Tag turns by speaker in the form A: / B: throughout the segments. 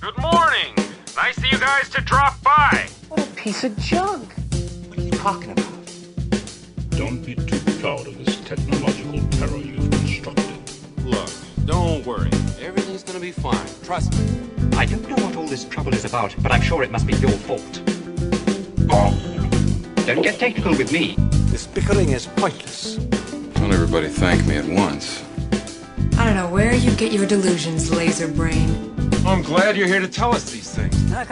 A: Good morning. Nice of you guys to drop by.
B: What a piece of junk. What are you talking about?
C: Don't be too proud of this technological terror you've constructed.
D: Look, don't worry. Everything's gonna be fine. Trust me.
E: I don't know what all this trouble is about, but I'm sure it must be your fault. Don't get technical with me.
D: This bickering is pointless.
F: Don't everybody thank me at once.
G: I don't know where you get your delusions, laser brain.
A: I'm glad you're here to tell us these things.
H: How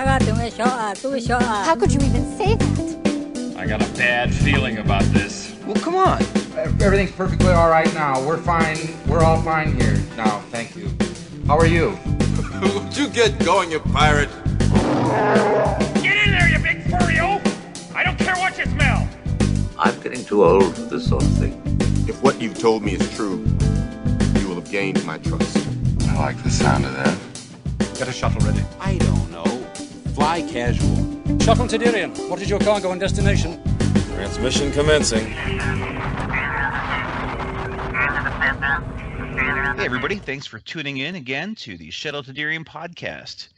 H: could you even say that?
E: I got a bad feeling about this.
B: Well, come on.
I: Everything's perfectly all right now. We're fine. We're all fine here now. Thank you. How are you?
D: Would you get going, you pirate?
A: Get in there, you big furry oaf! I don't care what you smell.
J: I'm getting too old for this sort of thing.
K: If what you've told me is true, you will have gained my trust.
F: I like the sound of that.
D: Get a shuttle ready. I don't know. Fly casual.
L: Shuttle Tydirium, what is your cargo and destination?
D: Transmission commencing.
M: Hey everybody, thanks for tuning in again to the Shuttle Tydirium podcast.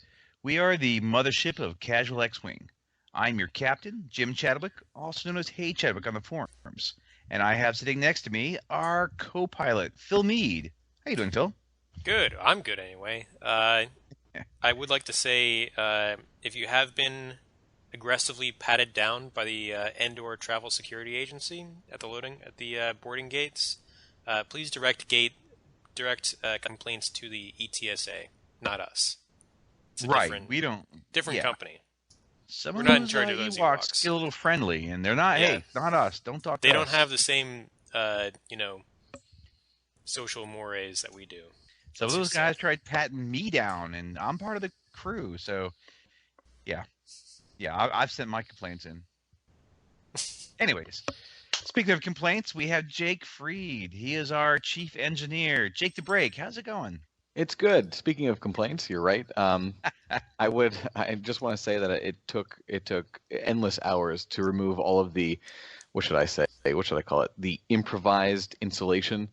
M: We are the mothership of Casual X-Wing. I'm your captain, Jim Chadwick, also known as Hey Chadwick on the forums. And I have sitting next to me our co-pilot, Phil Mead. How you doing, Phil?
N: Good. I'm good anyway. I would like to say, if you have been aggressively patted down by the Endor Travel Security Agency at the boarding gates, please direct complaints to the ETSA, not us. It's a different company.
M: Some
N: We're
M: of
N: not in
M: those
N: charge of those
M: Ewoks get a little friendly, and they're not.
N: Yeah.
M: Hey, not us. Don't talk.
N: They
M: to
N: don't
M: us.
N: have the same, social mores that we do.
M: Some of those guys tried patting me down, and I'm part of the crew. So, yeah, I've sent my complaints in. Anyways, speaking of complaints, we have Jake Freed. He is our chief engineer. Jake the Break, how's it going?
O: It's good. Speaking of complaints, you're right. I just want to say that it took endless hours to remove all of the, what should I call it? The improvised insulation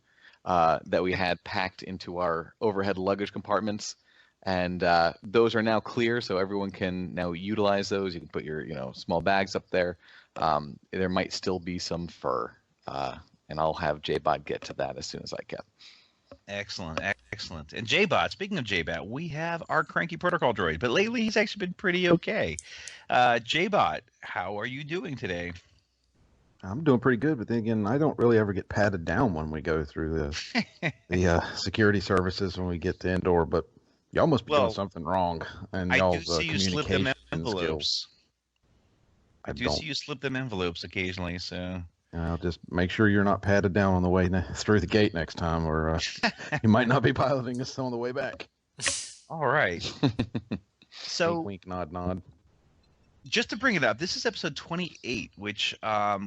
O: that we had packed into our overhead luggage compartments, and those are now clear, so everyone can now utilize those. You can put your small bags up there. There might still be some fur, and I'll have J-Bot get to that as soon as I can.
M: Excellent. And J-Bot, speaking of J-Bot, we have our cranky protocol droid, but lately he's actually been pretty okay. J-Bot, how are you doing today?
P: I'm doing pretty good, but then again, I don't really ever get patted down when we go through the security services when we get to Endor, but y'all must be doing something wrong. And y'all's communication skills.
M: I do see you slip them envelopes occasionally, so...
P: I'll just make sure you're not patted down on the way through the gate next time, or you might not be piloting us on the way back.
M: All right. So,
P: wink, wink, nod.
M: Just to bring it up, this is episode 28, which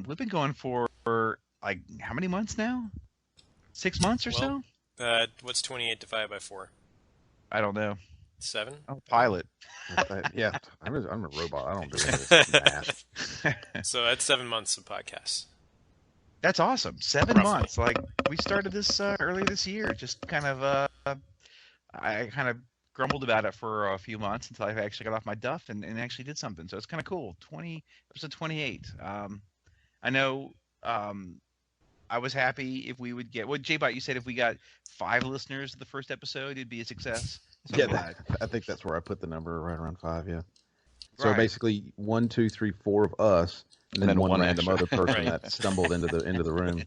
M: we've been going for like how many months now? 6 months or so?
N: What's 28 divided by 4?
M: I don't know.
N: 7?
M: Oh, pilot.
P: Yeah, I'm a robot. I don't do this math.
N: So that's 7 months of podcasts.
M: That's awesome. 7 months. Like, we started this earlier this year. Just kind of, I kind of grumbled about it for a few months until I actually got off my duff and actually did something. So it's kind of cool. Episode 28. I know I was happy if we would get, J-Bot, you said if we got 5 listeners to the first episode, it'd be a success.
P: Yeah, I think that's where I put the number, right around 5, yeah. So basically 1, 2, 3, 4 of us, and then one random other person that stumbled into the room.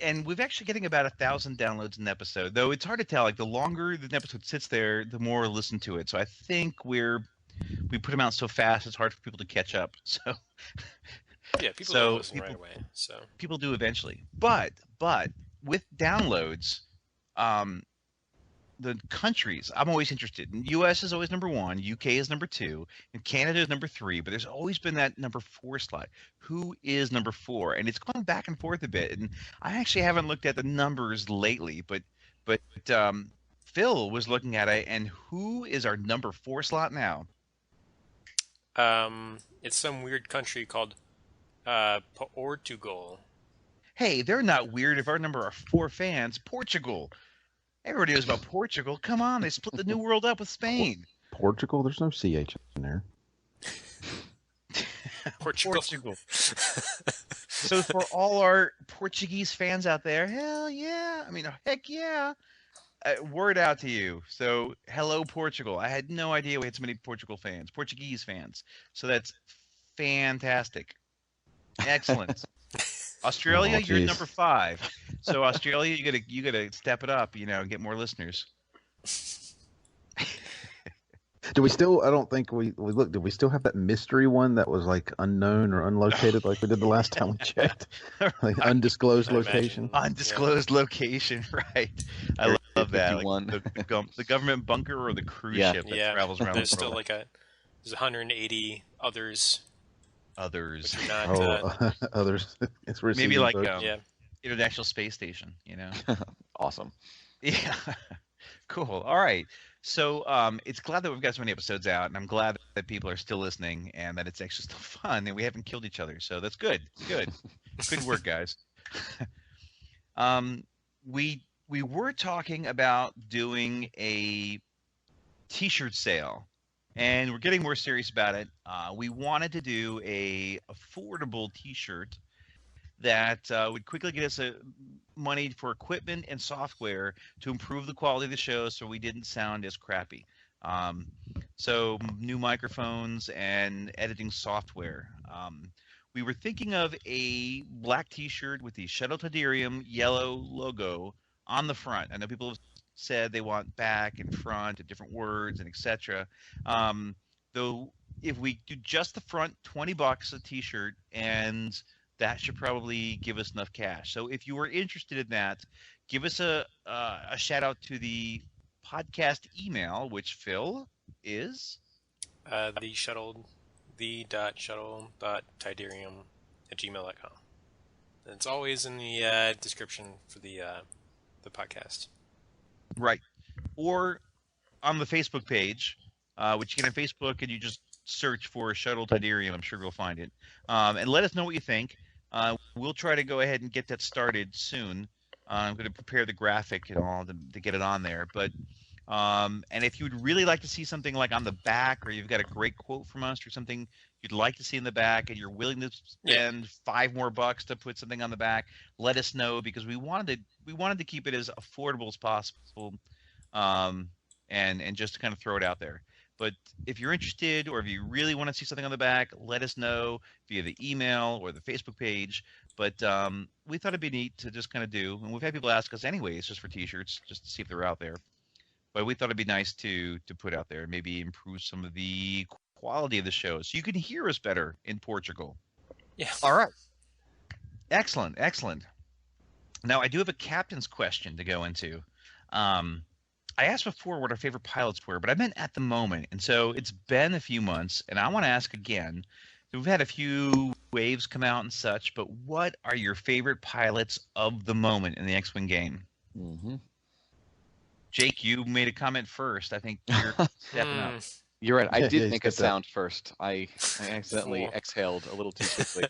M: And we've actually getting about 1,000 downloads an episode, though it's hard to tell. Like, the longer the episode sits there, the more listen to it. So I think we put them out so fast, it's hard for people to catch up. So
N: yeah, people don't listen right away. So
M: people do eventually. But with downloads, the countries, I'm always interested. U.S. is always number 1, U.K. is number 2, and Canada is number 3, but there's always been that number 4 slot. Who is number 4? And it's going back and forth a bit, and I actually haven't looked at the numbers lately, but Phil was looking at it, and who is our number 4 slot now?
N: It's some weird country called Portugal.
M: Hey, they're not weird if our number are 4 fans. Portugal. Everybody knows about Portugal. Come on, they split the New World up with Spain.
P: Portugal? There's no CH in there.
N: Portugal.
M: So for all our Portuguese fans out there, hell yeah. I mean, heck yeah. Word out to you. So, hello, Portugal. I had no idea we had so many Portuguese fans. So that's fantastic. Excellent. Australia, you're number 5. So Australia, you gotta step it up, and get more listeners.
P: Do we still? I don't think we looked. Do we still have that mystery one that was like unknown or unlocated, like we did the last time we checked? Like undisclosed location.
M: Undisclosed location, right? I love that. Like the government bunker or the cruise ship that travels around.
N: There's
M: the
N: still
M: world.
N: There's 180 others.
M: Others.
N: Not,
P: others. It's
M: maybe like International Space Station.
O: Awesome.
M: Yeah. Cool. All right. So it's glad that we've got so many episodes out, and I'm glad that people are still listening and that it's actually still fun and we haven't killed each other. So that's good. Good work, guys. We were talking about doing a T-shirt sale, and we're getting more serious about it. We wanted to do a affordable T-shirt that would quickly get us money for equipment and software to improve the quality of the show so we didn't sound as crappy. So new microphones and editing software. We were thinking of a black T-shirt with the Shuttle Tydirium yellow logo on the front. I know people have said they want back and front and different words and etc. Though if we do just the front, $20 a T-shirt, and that should probably give us enough cash. So if you are interested in that, give us a shout out to the podcast email, which Phil is
N: the.shuttle.tydirium@gmail.com. And it's always in the description for the podcast.
M: Right. Or on the Facebook page, which you get on Facebook, and you just search for Shuttle Tydirium. I'm sure you'll find it. And let us know what you think. We'll try to go ahead and get that started soon. I'm going to prepare the graphic and all to get it on there. But and if you'd really like to see something like on the back, or you've got a great quote from us or something you'd like to see in the back, and you're willing to spend $5 more to put something on the back, let us know, because we wanted to keep it as affordable as possible, and just to kind of throw it out there. But if you're interested, or if you really want to see something on the back, let us know via the email or the Facebook page. But we thought it'd be neat to just kind of do, and we've had people ask us anyways, just for T-shirts, just to see if they're out there. But we thought it'd be nice to put out there, maybe improve some of the quality of the show, so you can hear us better in Portugal.
N: Yeah.
M: All right. Excellent. Now I do have a captain's question to go into. I asked before what our favorite pilots were, but I meant at the moment. And so it's been a few months, and I want to ask again. We've had a few waves come out and such, but what are your favorite pilots of the moment in the X-Wing game?
O: Mm-hmm.
M: Jake, you made a comment first. I think you're stepping up.
O: You're right. I did make a sound first. I accidentally exhaled a little too quickly.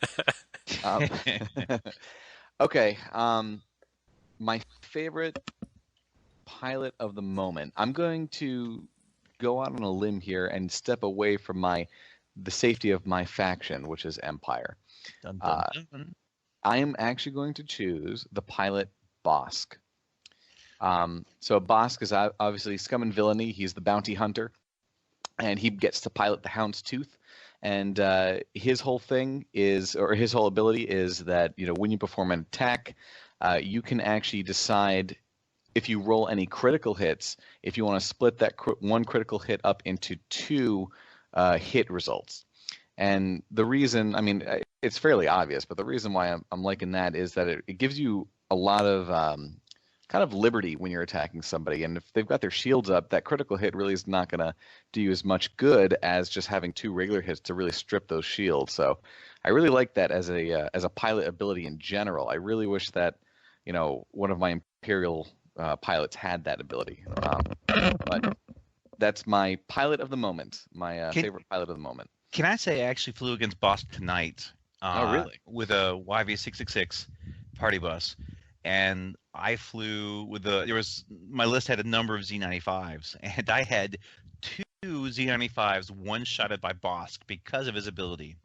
O: Okay. My favorite pilot of the moment. I'm going to go out on a limb here and step away from the safety of my faction, which is Empire.
M: Dun, dun, dun.
O: I am actually going to choose the pilot Bosk. So Bosk is obviously scum and villainy. He's the bounty hunter, and he gets to pilot the Houndstooth. And his whole thing is, or his whole ability is that, when you perform an attack, you can actually decide, if you roll any critical hits, if you want to split that one critical hit up into 2 hit results. And the reason, it's fairly obvious, but the reason why I'm liking that is that it gives you a lot of kind of liberty when you're attacking somebody. And if they've got their shields up, that critical hit really is not going to do you as much good as just having 2 regular hits to really strip those shields. So I really like that as a pilot ability in general. I really wish that, one of my Imperial pilots had that ability. But that's my pilot of the moment, my favorite pilot of the moment.
M: Can I say I actually flew against Bosk tonight?
O: Oh, really?
M: With a YV666 party bus. and I flew with my list had a number of Z95s, and I had 2 Z95s one-shotted by Bosk because of his ability.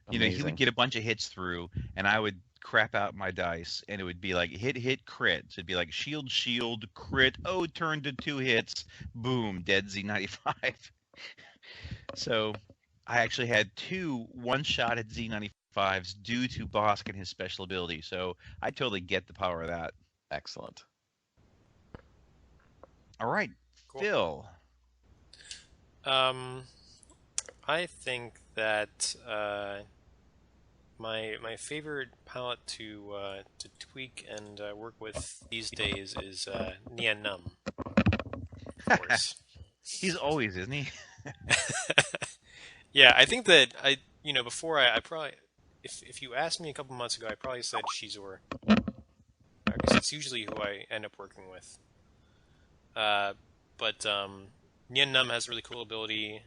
M: Amazing. He would get a bunch of hits through, and I would crap out my dice, and it would be like hit, crit. So it'd be like shield, crit. Oh, turned to 2 hits. Boom, dead Z95. So I actually had 2 one-shotted Z95s due to Bosk and his special ability. So I totally get the power of that.
O: Excellent.
M: All right, cool. Phil.
N: I think that my favorite palette to tweak and work with these days is Nien Num. Of course.
M: He's always, isn't he?
N: Yeah, I think that before I probably if you asked me a couple months ago, I probably said Shizor. Because it's usually who I end up working with. But Nien Num has really cool ability.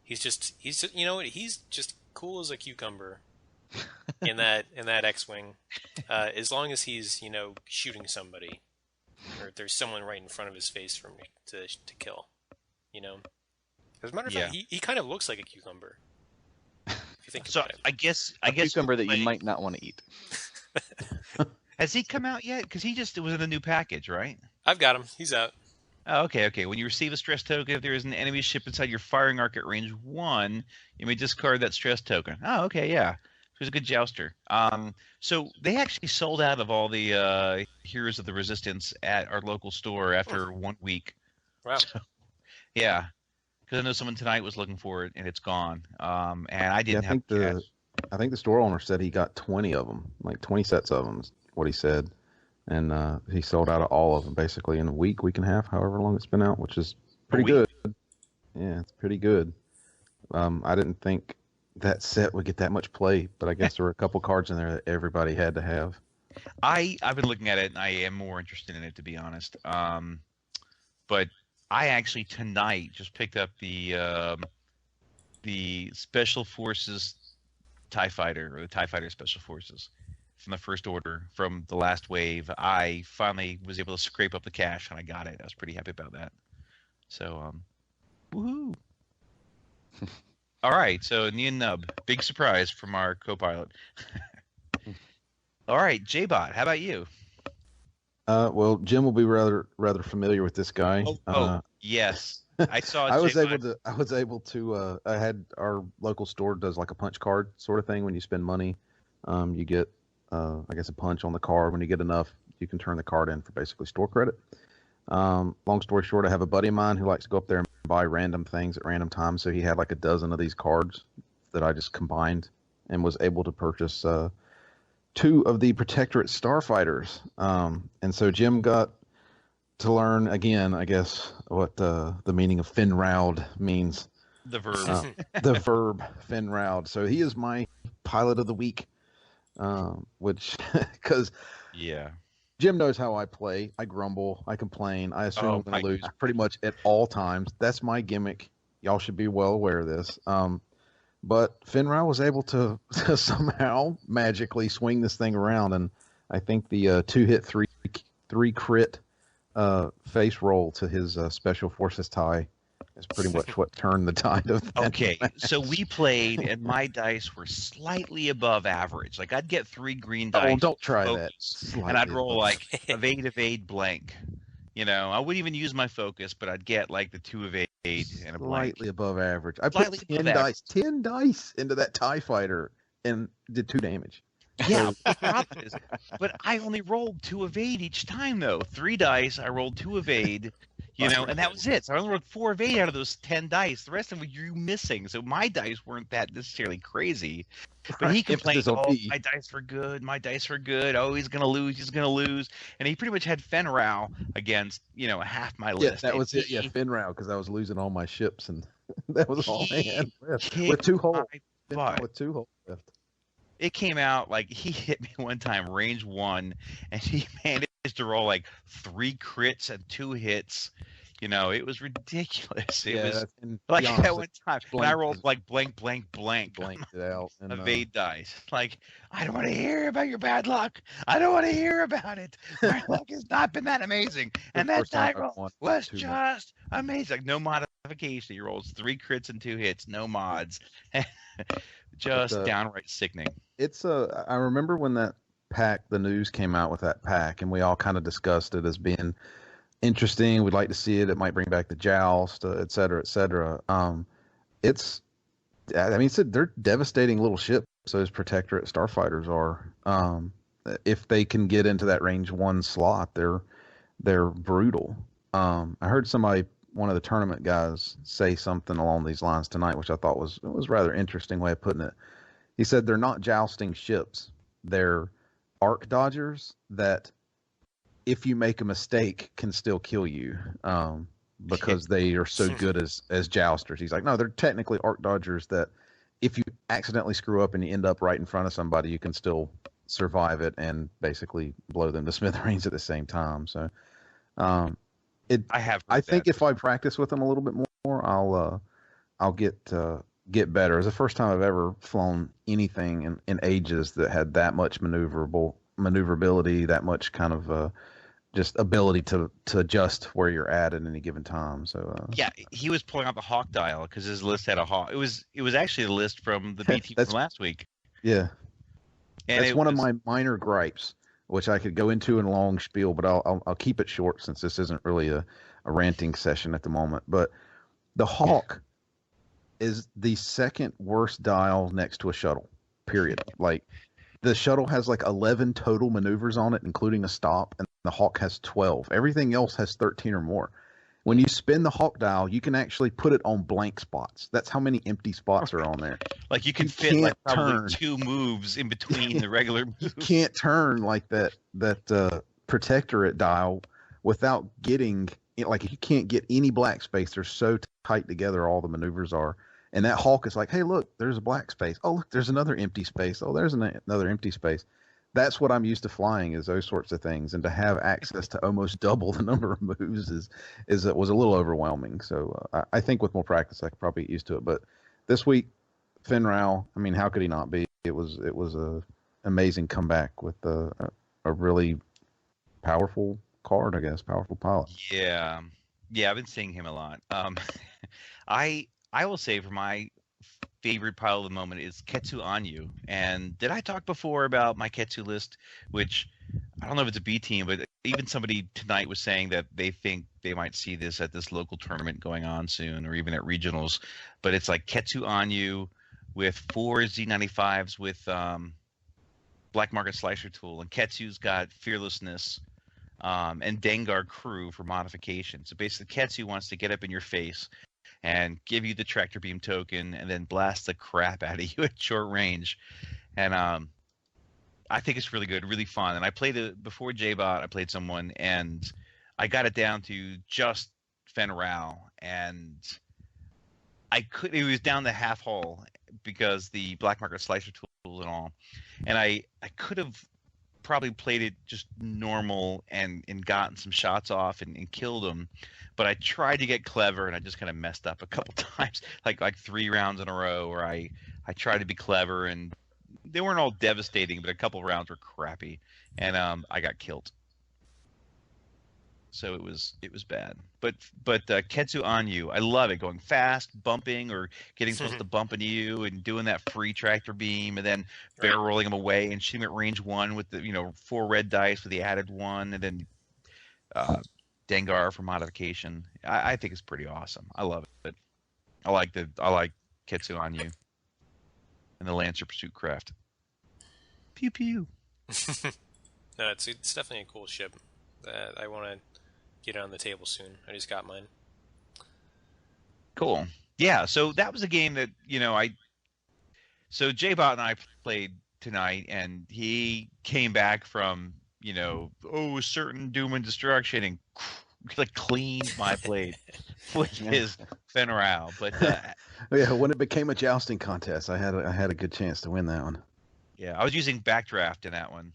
N: He's just cool as a cucumber in that X-wing. As long as he's shooting somebody, or there's someone right in front of his face for me to kill. As a matter of fact, he kind of looks like a cucumber. If you think about it.
M: I guess
O: cucumber that you might not want to eat.
M: Has he come out yet? Because it was in the new package, right?
N: I've got him. He's out.
M: Oh, okay. When you receive a stress token, if there is an enemy ship inside your firing arc at range 1, you may discard that stress token. Oh, okay, yeah. He was a good jouster. So they actually sold out of all the Heroes of the Resistance at our local store after 1 week.
N: Wow.
M: So, yeah. Because I know someone tonight was looking for it, and it's gone. And I didn't have cash.
P: I think the store owner said he got 20 of them, like 20 sets of them, is what he said. And he sold out of all of them basically in a week and a half, however long it's been out, which is pretty good. Yeah, it's pretty good. I didn't think that set would get that much play, but I guess there were a couple cards in there that everybody had to have.
M: I've been looking at it, and I am more interested in it, to be honest. But I actually tonight just picked up the Special Forces TIE Fighter, or the TIE Fighter Special Forces. From the first order, from the last wave. I finally was able to scrape up the cash, and I got it. I was pretty happy about that. So, woohoo! All right, so Nien Nub, big surprise from our co-pilot. All right, J-Bot, how about you?
P: Well, Jim will be rather familiar with this guy.
M: Yes, I saw.
P: I was able to. I had our local store does like a punch card sort of thing. When you spend money, you get. I guess a punch on the card. When you get enough, you can turn the card in for basically store credit. Long story short, I have a buddy of mine who likes to go up there and buy random things at random times. So he had like a dozen of these cards that I just combined and was able to purchase 2 of the Protectorate Starfighters. And so Jim got to learn again, I guess, what the meaning of Finraud means.
M: The verb.
P: The verb Finraud. So he is my pilot of the week. Which, because Jim knows how I play. I grumble, I complain, I assume I'm going to lose pretty much at all times. That's my gimmick. Y'all should be well aware of this. But Finrau was able to somehow magically swing this thing around, and I think the 2-hit 3 crit face roll to his Special Forces tie is pretty much what turned the tide of that.
M: Okay, so we played, and my dice were slightly above average. Like, I'd get 3 green dice.
P: Oh, don't try that.
M: And I'd roll, like, evade, blank. I wouldn't even use my focus, but I'd get, like, the 2 evade and a blank.
P: Slightly above average. I put 10 dice into that TIE Fighter and did 2 damage.
M: Yeah, but I only rolled 2 evade each time, though. 3 dice, I rolled 2 evade. And that was it. So I only rolled 4 of 8 out of those 10 dice. The rest of them were you missing. So my dice weren't that necessarily crazy. But he complained, my dice were good. My dice were good. Oh, he's going to lose. He's going to lose. And he pretty much had Fenrau against, half my list.
P: Yeah, that was it. Yeah, Fenrau, because I was losing all my ships. And that was all I had left. With 2 holes. With 2 holes left.
M: It came out like he hit me one time, range 1, and he managed to roll like 3 crits and 2 hits. It was ridiculous. It was like at one time, and I rolled like blank,
P: blanked it out.
M: Evade dice. Like, I don't want to hear about your bad luck. I don't want to hear about it. My luck has not been that amazing, and that die roll was just amazing. No modification. He rolls 3 crits and 2 hits. No mods. Just downright sickening.
P: I remember when that pack, the news came out with that pack, and we all kind of discussed it as being interesting. We'd like to see it. It might bring back the joust, et cetera, et cetera. They're devastating little ships. Those Protectorate starfighters are. If they can get into that range 1 slot, they're brutal. I heard one of the tournament guys say something along these lines tonight, which I thought was rather interesting way of putting it. He said they're not jousting ships. They're arc dodgers that, if you make a mistake, can still kill you because they are so good as jousters. He's like, no, they're technically arc dodgers that if you accidentally screw up and you end up right in front of somebody, you can still survive it and basically blow them to smithereens at the same time. So I think if I practice with them a little bit more, I'll get better. It's the first time I've ever flown anything in ages that had that much maneuverability, that much kind of just ability to adjust where you're at any given time. So
M: yeah, he was pulling out the Hawk dial because his list had a Hawk. It was actually a list from the BT from last week.
P: Yeah,
M: and
P: that's one of my minor gripes, which I could go into in a long spiel, but I'll keep it short since this isn't really a ranting session at the moment. But the Hawk is the second worst dial next to a shuttle, period. Like, the shuttle has like 11 total maneuvers on it, including a stop, and the Hawk has 12. Everything else has 13 or more. When you spin the Hawk dial, you can actually put it on blank spots. That's how many empty spots are on there.
M: Like, you can fit like probably 2 moves in between the regular moves.
P: You can't turn like that Protectorate dial without getting, like, you can't get any black space. They're so tight together, all the maneuvers are. And that Hawk is like, hey, look, there's a black space. Oh, look, there's another empty space. Oh, there's another empty space. That's what I'm used to flying, is those sorts of things. And to have access to almost double the number of moves was a little overwhelming. So I think with more practice, I could probably get used to it. But this week, Finn Rao, I mean, how could he not be? It was a amazing comeback with a really powerful card, I guess, powerful pilot.
M: Yeah, I've been seeing him a lot. I will say, for my favorite pilot of the moment is Ketsu Anyu. And did I talk before about my Ketsu list, which I don't know if it's a B team, but even somebody tonight was saying that they think they might see this at this local tournament going on soon, or even at regionals. But it's like Ketsu Anyu with 4 Z95s with Black Market Slicer Tool, and Ketsu's got Fearlessness and Dengar Crew for modification. So basically, Ketsu wants to get up in your face and give you the tractor beam token, and then blast the crap out of you at short range. And I think it's really good, really fun. And I played it before JBot. I played someone, and I got it down to just Fen Rao, and it was down the half hull because the Black Market Slicer tool and all. And I could have probably played it just normal and gotten some shots off and killed him. But I tried to get clever, and I just kind of messed up a couple times, like 3 rounds in a row where I tried to be clever, and they weren't all devastating, but a couple rounds were crappy, and I got killed. So it was bad. But Ketsu Anyu, I love it, going fast, bumping, or getting supposed to bump into you and doing that free tractor beam, and then barrel rolling them away and shooting at range 1 with the 4 red dice with the added 1, and then Dengar for modification. I think it's pretty awesome. I love it. I like Ketsu Anyu and the Lancer Pursuit Craft. Pew pew.
N: No, it's definitely a cool ship. I want to get it on the table soon. I just got mine.
M: Cool. Yeah, so that was a game that, so J-Bot and I played tonight, and he came back from, a certain doom and destruction, and cleaned my blade with his Fen Rao. But
P: yeah, when it became a jousting contest, I had a good chance to win that one.
M: Yeah, I was using Backdraft in that one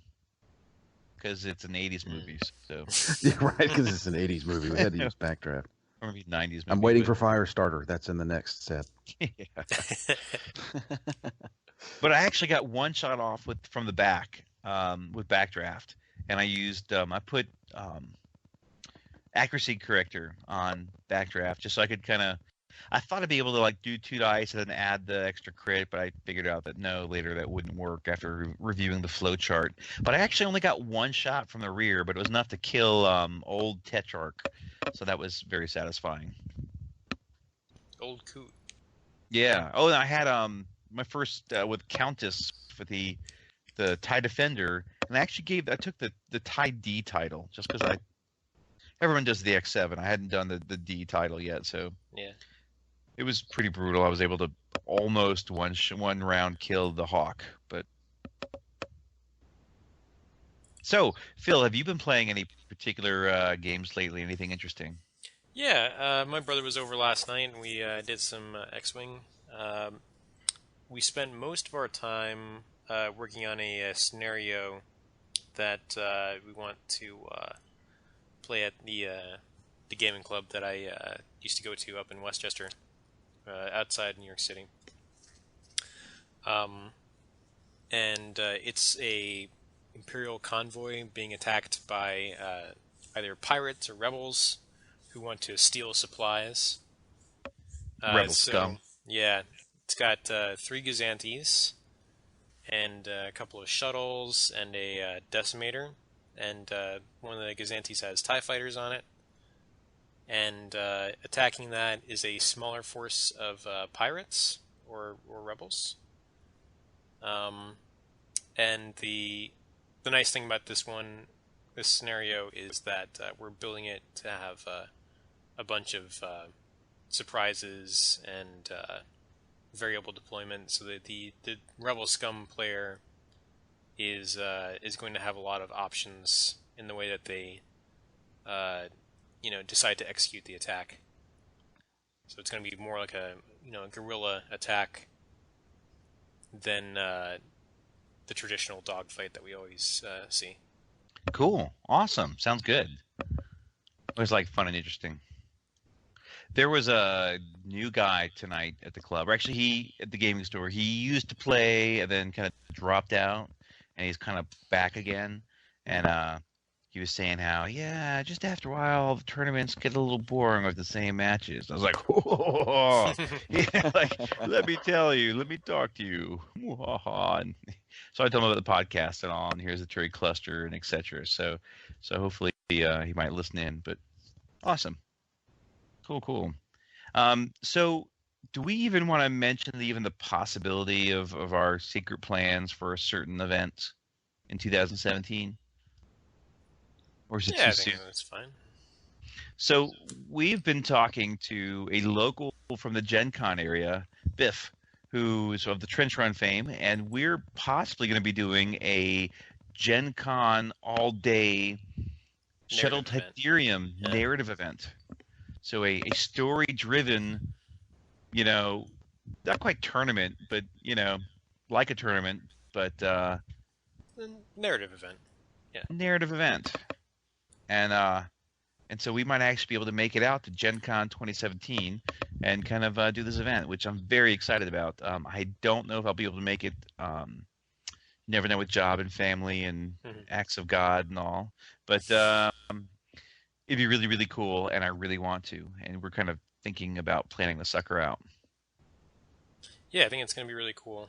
M: because it's an 80s movie. So
P: yeah, right, because it's an 80s movie. We had to use Backdraft.
M: Or maybe 90s. Maybe,
P: I'm waiting for Firestarter. That's in the next set.
M: But I actually got one shot off from the back with backdraft, and I used I put accuracy corrector on backdraft just so I could kind of. I thought I'd be able to like do 2 dice and then add the extra crit, but I figured out that no, later that wouldn't work after reviewing the flow chart. But I actually only got 1 shot from the rear, but it was enough to kill old Tetrarch, so that was very satisfying.
N: Old coot.
M: Yeah. Oh, and I had my first with Countess for the TIE Defender, and I took the TIE D title just because everyone does the X7. I hadn't done the D title yet, so
N: yeah.
M: It was pretty brutal. I was able to almost one round kill the Hawk, but. So, Phil, have you been playing any particular games lately? Anything interesting?
N: Yeah, my brother was over last night, and we did some X-Wing. We spent most of our time working on a scenario that we want to play at the gaming club that I used to go to up in Westchester, outside New York City. And it's a Imperial convoy being attacked by either pirates or rebels who want to steal supplies.
M: Rebel scum.
N: Yeah, it's got 3 Gazantes and a couple of shuttles and a decimator, and one of the Gazantes has TIE fighters on it. And attacking that is a smaller force of pirates or rebels. And the nice thing about this scenario is that we're building it to have a bunch of surprises and variable deployment, so that the Rebel Scum player is going to have a lot of options in the way that they decide to execute the attack. So it's going to be more like a guerrilla attack than the traditional dogfight that we always see.
M: Cool. Awesome. Sounds good. It was like fun and interesting. There was a new guy tonight at the club, or actually at the gaming store. He used to play and then kind of dropped out, and he's kind of back again. And he was saying how, yeah, just after a while, the tournaments get a little boring with the same matches. I was like, oh, yeah, like, let me talk to you. And so I told him about the podcast and all, and here's the Terry Cluster and etc. So hopefully he might listen in. But awesome, cool. So do we even want to mention the possibility of our secret plans for a certain event in 2017? Or is it too soon?
N: That's fine.
M: So we've been talking to a local from the Gen Con area, Biff, who's of the Trench Run fame, and we're possibly going to be doing a Gen Con all-day Shuttle Tydirium narrative event. So a story-driven, not quite tournament, but, like a tournament, but...
N: narrative event. Yeah.
M: Narrative event. And so we might actually be able to make it out to Gen Con 2017 and kind of do this event, which I'm very excited about. I don't know if I'll be able to make it. Never know with job and family and acts of God and all. But it'd be really, really cool, and I really want to. And we're kind of thinking about planning the sucker out.
N: Yeah, I think it's going to be really cool.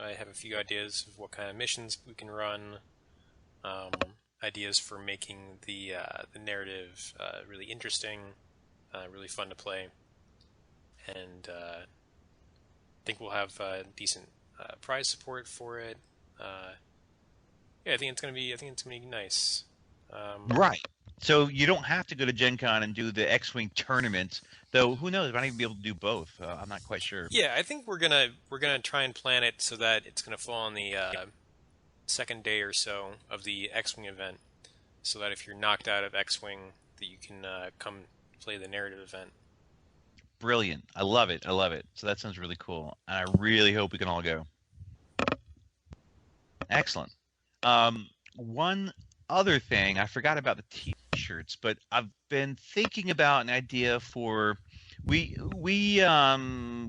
N: I have a few ideas of what kind of missions we can run. Ideas for making the narrative really interesting, really fun to play, and I think we'll have decent prize support for it. I think it's gonna be nice.
M: Right. So you don't have to go to Gen Con and do the X-Wing tournament, though. Who knows? I might even be able to do both. I'm not quite sure.
N: Yeah, I think we're gonna try and plan it so that it's gonna fall on the second day or so of the X-Wing event, so that if you're knocked out of X-Wing, that you can come play the narrative event.
M: Brilliant. I love it. So that sounds really cool. And I really hope we can all go. Excellent. One other thing, I forgot about the T-shirts, but I've been thinking about an idea for we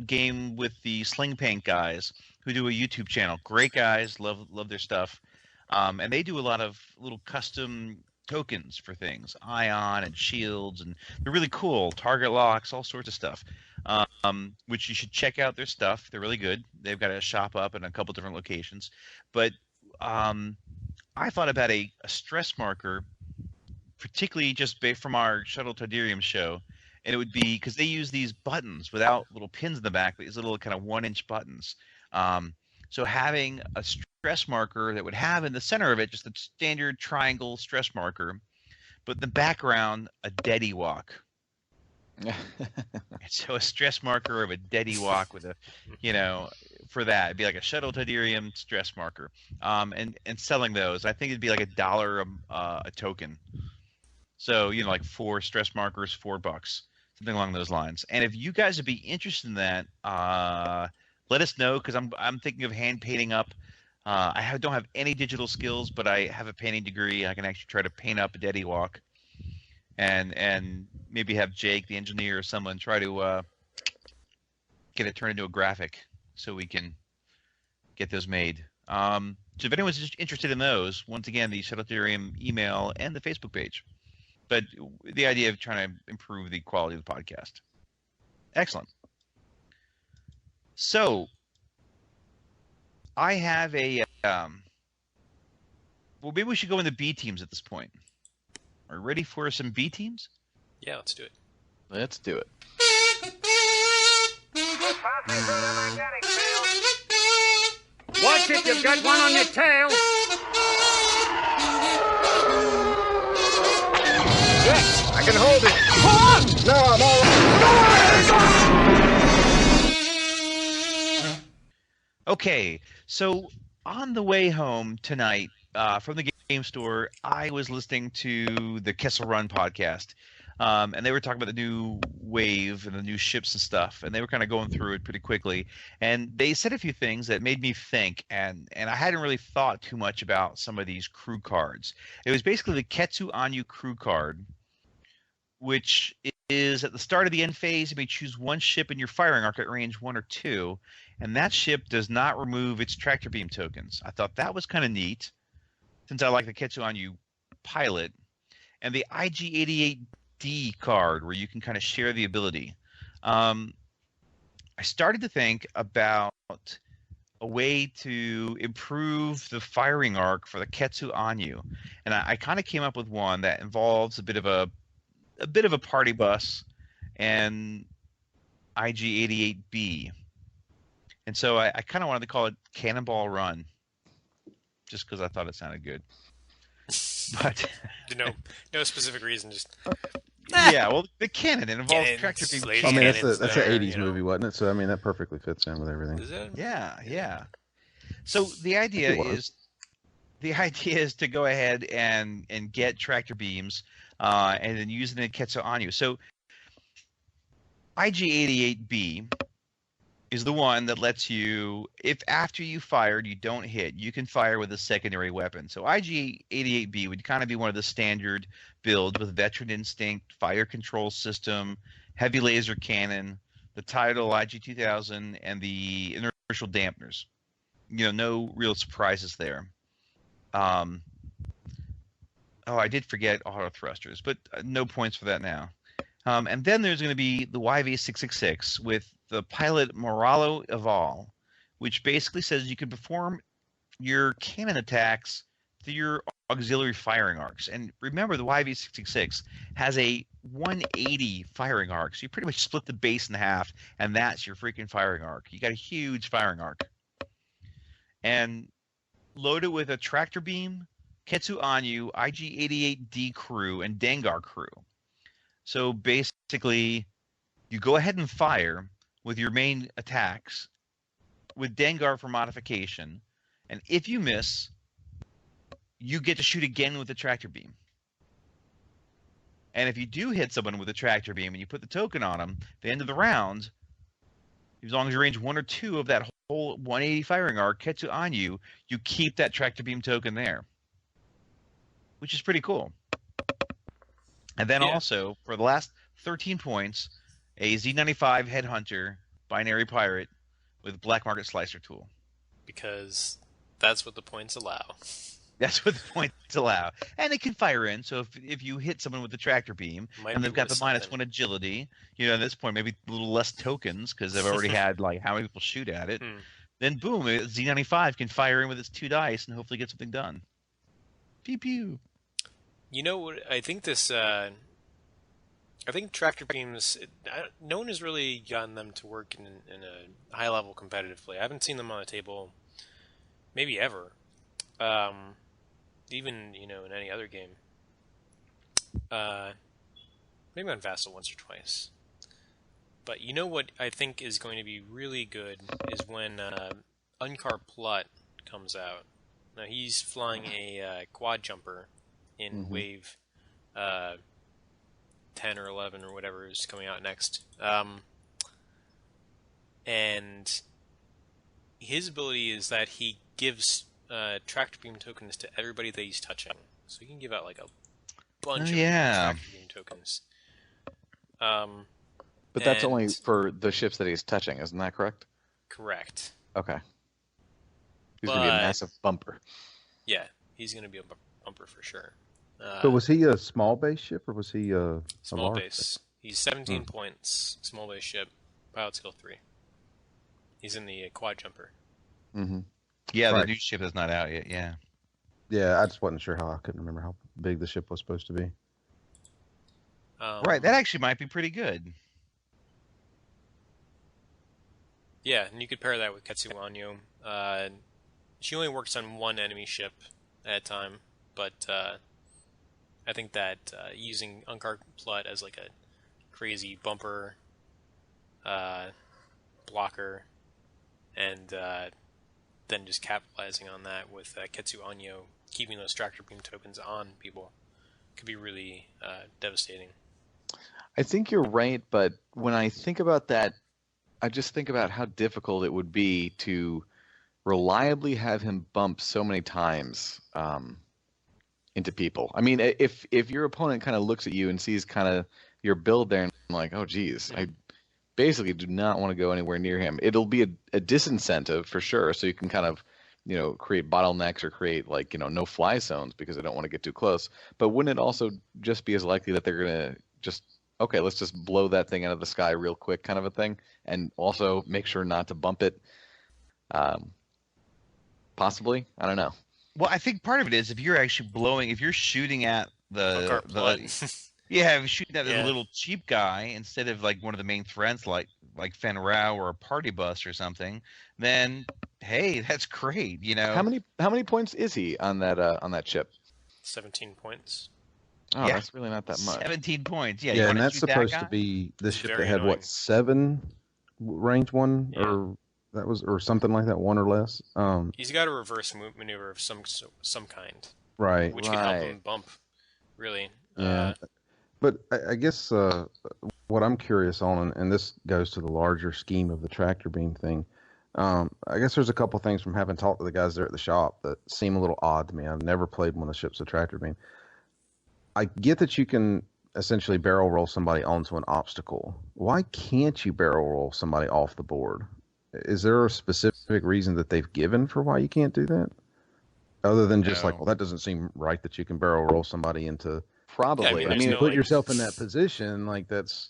M: game with the Sling Paint guys who do a YouTube channel. Great guys, love their stuff, and they do a lot of little custom tokens for things, ion and shields, and they're really cool. Target locks, all sorts of stuff. Which you should check out their stuff. They're really good. They've got a shop up in a couple different locations. But I thought about a stress marker, particularly just based from our Shuttle Tydirium show, and it would be because they use these buttons without little pins in the back, these little kind of 1-inch buttons. So having a stress marker that would have in the center of it just a standard triangle stress marker, but in the background a dead walk. So a stress marker of a dead walk with a, for that it'd be like a Shuttle Tydirium stress marker, and selling those. I think it'd be like $1 a token. So like 4 stress markers, $4, something along those lines. And if you guys would be interested in that, let us know, because I'm thinking of hand painting up. I don't have any digital skills, but I have a painting degree. I can actually try to paint up a dead walk. And maybe have Jake, the engineer, or someone try to get it turned into a graphic so we can get those made. So if anyone's interested in those, once again, the Shuttle Tydirium email and the Facebook page. But the idea of trying to improve the quality of the podcast. Excellent. So I have a well, maybe we should go into B teams at this point. Are you ready for some B teams?
N: Yeah, let's do it.
O: Let's do it.
A: Watch it, you've got one on your tail. Yes, I can hold it. No.
M: Okay, so on the way home tonight from the game store, I was listening to the Kessel Run podcast, and they were talking about the new wave and the new ships and stuff, and they were kind of going through it pretty quickly. And they said a few things that made me think, and I hadn't really thought too much about some of these crew cards. It was basically the Ketsu Anyu crew card, which is at the start of the end phase, you may choose one ship in your firing arc at range 1 or 2, and that ship does not remove its tractor beam tokens. I thought that was kind of neat, since I like the Ketsu Anyu pilot. And the IG-88D card, where you can kind of share the ability. I started to think about a way to improve the firing arc for the Ketsu Anyu, and I kind of came up with one that involves a bit of a party bus and IG-88B. And so I kind of wanted to call it Cannonball Run, just because I thought it sounded good. But
N: no specific reason, just
M: yeah. Well, the cannon, it involves tractor beam.
P: I mean, that's an '80s movie, wasn't it? So I mean, that perfectly fits in with everything.
N: Is it?
M: Yeah. So the idea is to go ahead and get tractor beams, and then use them in Ketsu Anyu. So IG-88B is the one that lets you, if after you fired you don't hit, you can fire with a secondary weapon. So IG-88B would kind of be one of the standard builds with Veteran Instinct, fire control system, heavy laser cannon, the Tidal IG-2000, and the inertial dampeners. No real surprises there. I did forget auto thrusters, but no points for that now. And then there's going to be the YV-666 with the pilot Moralo Eval, which basically says you can perform your cannon attacks through your auxiliary firing arcs. And remember, the YV-666 has a 180 firing arc, so you pretty much split the base in half, and that's your freaking firing arc. You got a huge firing arc. And loaded with a tractor beam, Ketsu Anyu, IG-88D crew, and Dengar crew. So basically, you go ahead and fire with your main attacks with Dengar for modification, and if you miss, you get to shoot again with the tractor beam. And if you do hit someone with a tractor beam and you put the token on them, at the end of the round, as long as you range 1 or 2 of that whole 180 firing arc, Ketsu Anyu, you keep that tractor beam token there, which is pretty cool. And then also, for the last 13 points, a Z95 Headhunter binary pirate with Black Market Slicer tool.
N: Because that's what the points allow.
M: That's what the points allow. And it can fire in, so if you hit someone with the tractor beam, and they've got the -1 agility, at this point, maybe a little less tokens, because they've already had, how many people shoot at it, then boom, Z95 can fire in with its 2 dice and hopefully get something done. Pew pew.
N: You know what? I think I think tractor beams, no one has really gotten them to work in a high level competitively. I haven't seen them on the table maybe ever. Even, in any other game. Maybe on Vassal once or twice. But you know what I think is going to be really good is when Unkar Plot comes out. Now he's flying a quad jumper in wave 10 or 11 or whatever is coming out next. And his ability is that he gives tractor beam tokens to everybody that he's touching. So he can give out a bunch of tractor beam tokens.
O: But that's only for the ships that he's touching, isn't that correct?
N: Correct.
O: Okay. He's going to be a massive bumper.
N: Yeah, he's going to be a bumper for sure.
P: But was he a small base ship, or was he a
N: small base? He's 17 points, small base ship, pilot skill 3. He's in the quad jumper.
O: Mm-hmm.
M: Yeah, the new ship is not out yet, yeah.
P: Yeah, I just wasn't sure I couldn't remember how big the ship was supposed to be.
M: Right, that actually might be pretty good.
N: Yeah, and you could pair that with Ketsu Anyo. She only works on one enemy ship at a time, but I think that using Unkar Plot as a crazy bumper blocker and then just capitalizing on that with Ketsu Anyo keeping those tractor beam tokens on people could be really devastating.
O: I think you're right, but when I think about that, I just think about how difficult it would be to reliably have him bump so many times into people. I mean, if your opponent kind of looks at you and sees kind of your build there and like, oh geez, I basically do not want to go anywhere near him. It'll be a disincentive for sure, so you can kind of create bottlenecks or create no fly zones because they don't want to get too close. But wouldn't it also just be as likely that they're gonna just let's just blow that thing out of the sky real quick kind of a thing, and also make sure not to bump it? Possibly, I don't know.
M: Well, I think part of it is if you're shooting at the if you're shooting at the little cheap guy instead of one of the main threats like Fen Rao or a party bus or something, then hey, that's great.
O: How many points is he on that chip?
N: 17 points.
O: Oh, that's really not that much.
M: 17 points. Yeah,
P: yeah, and that's supposed to be the ship that had 7 range 1 or that was or something like that, 1 or less.
N: He's got a reverse maneuver of some kind,
P: right?
N: Which can help him bump. Really.
P: Yeah. But I guess what I'm curious on, and this goes to the larger scheme of the tractor beam thing. I guess there's a couple things from having talked to the guys there at the shop that seem a little odd to me. I've never played one of the ships with tractor beam. I get that you can essentially barrel roll somebody onto an obstacle. Why can't you barrel roll somebody off the board? Is there a specific reason that they've given for why you can't do that? Other than just well, that doesn't seem right that you can barrel roll somebody into...
O: Probably.
P: Yeah, I mean put yourself in that position, that's...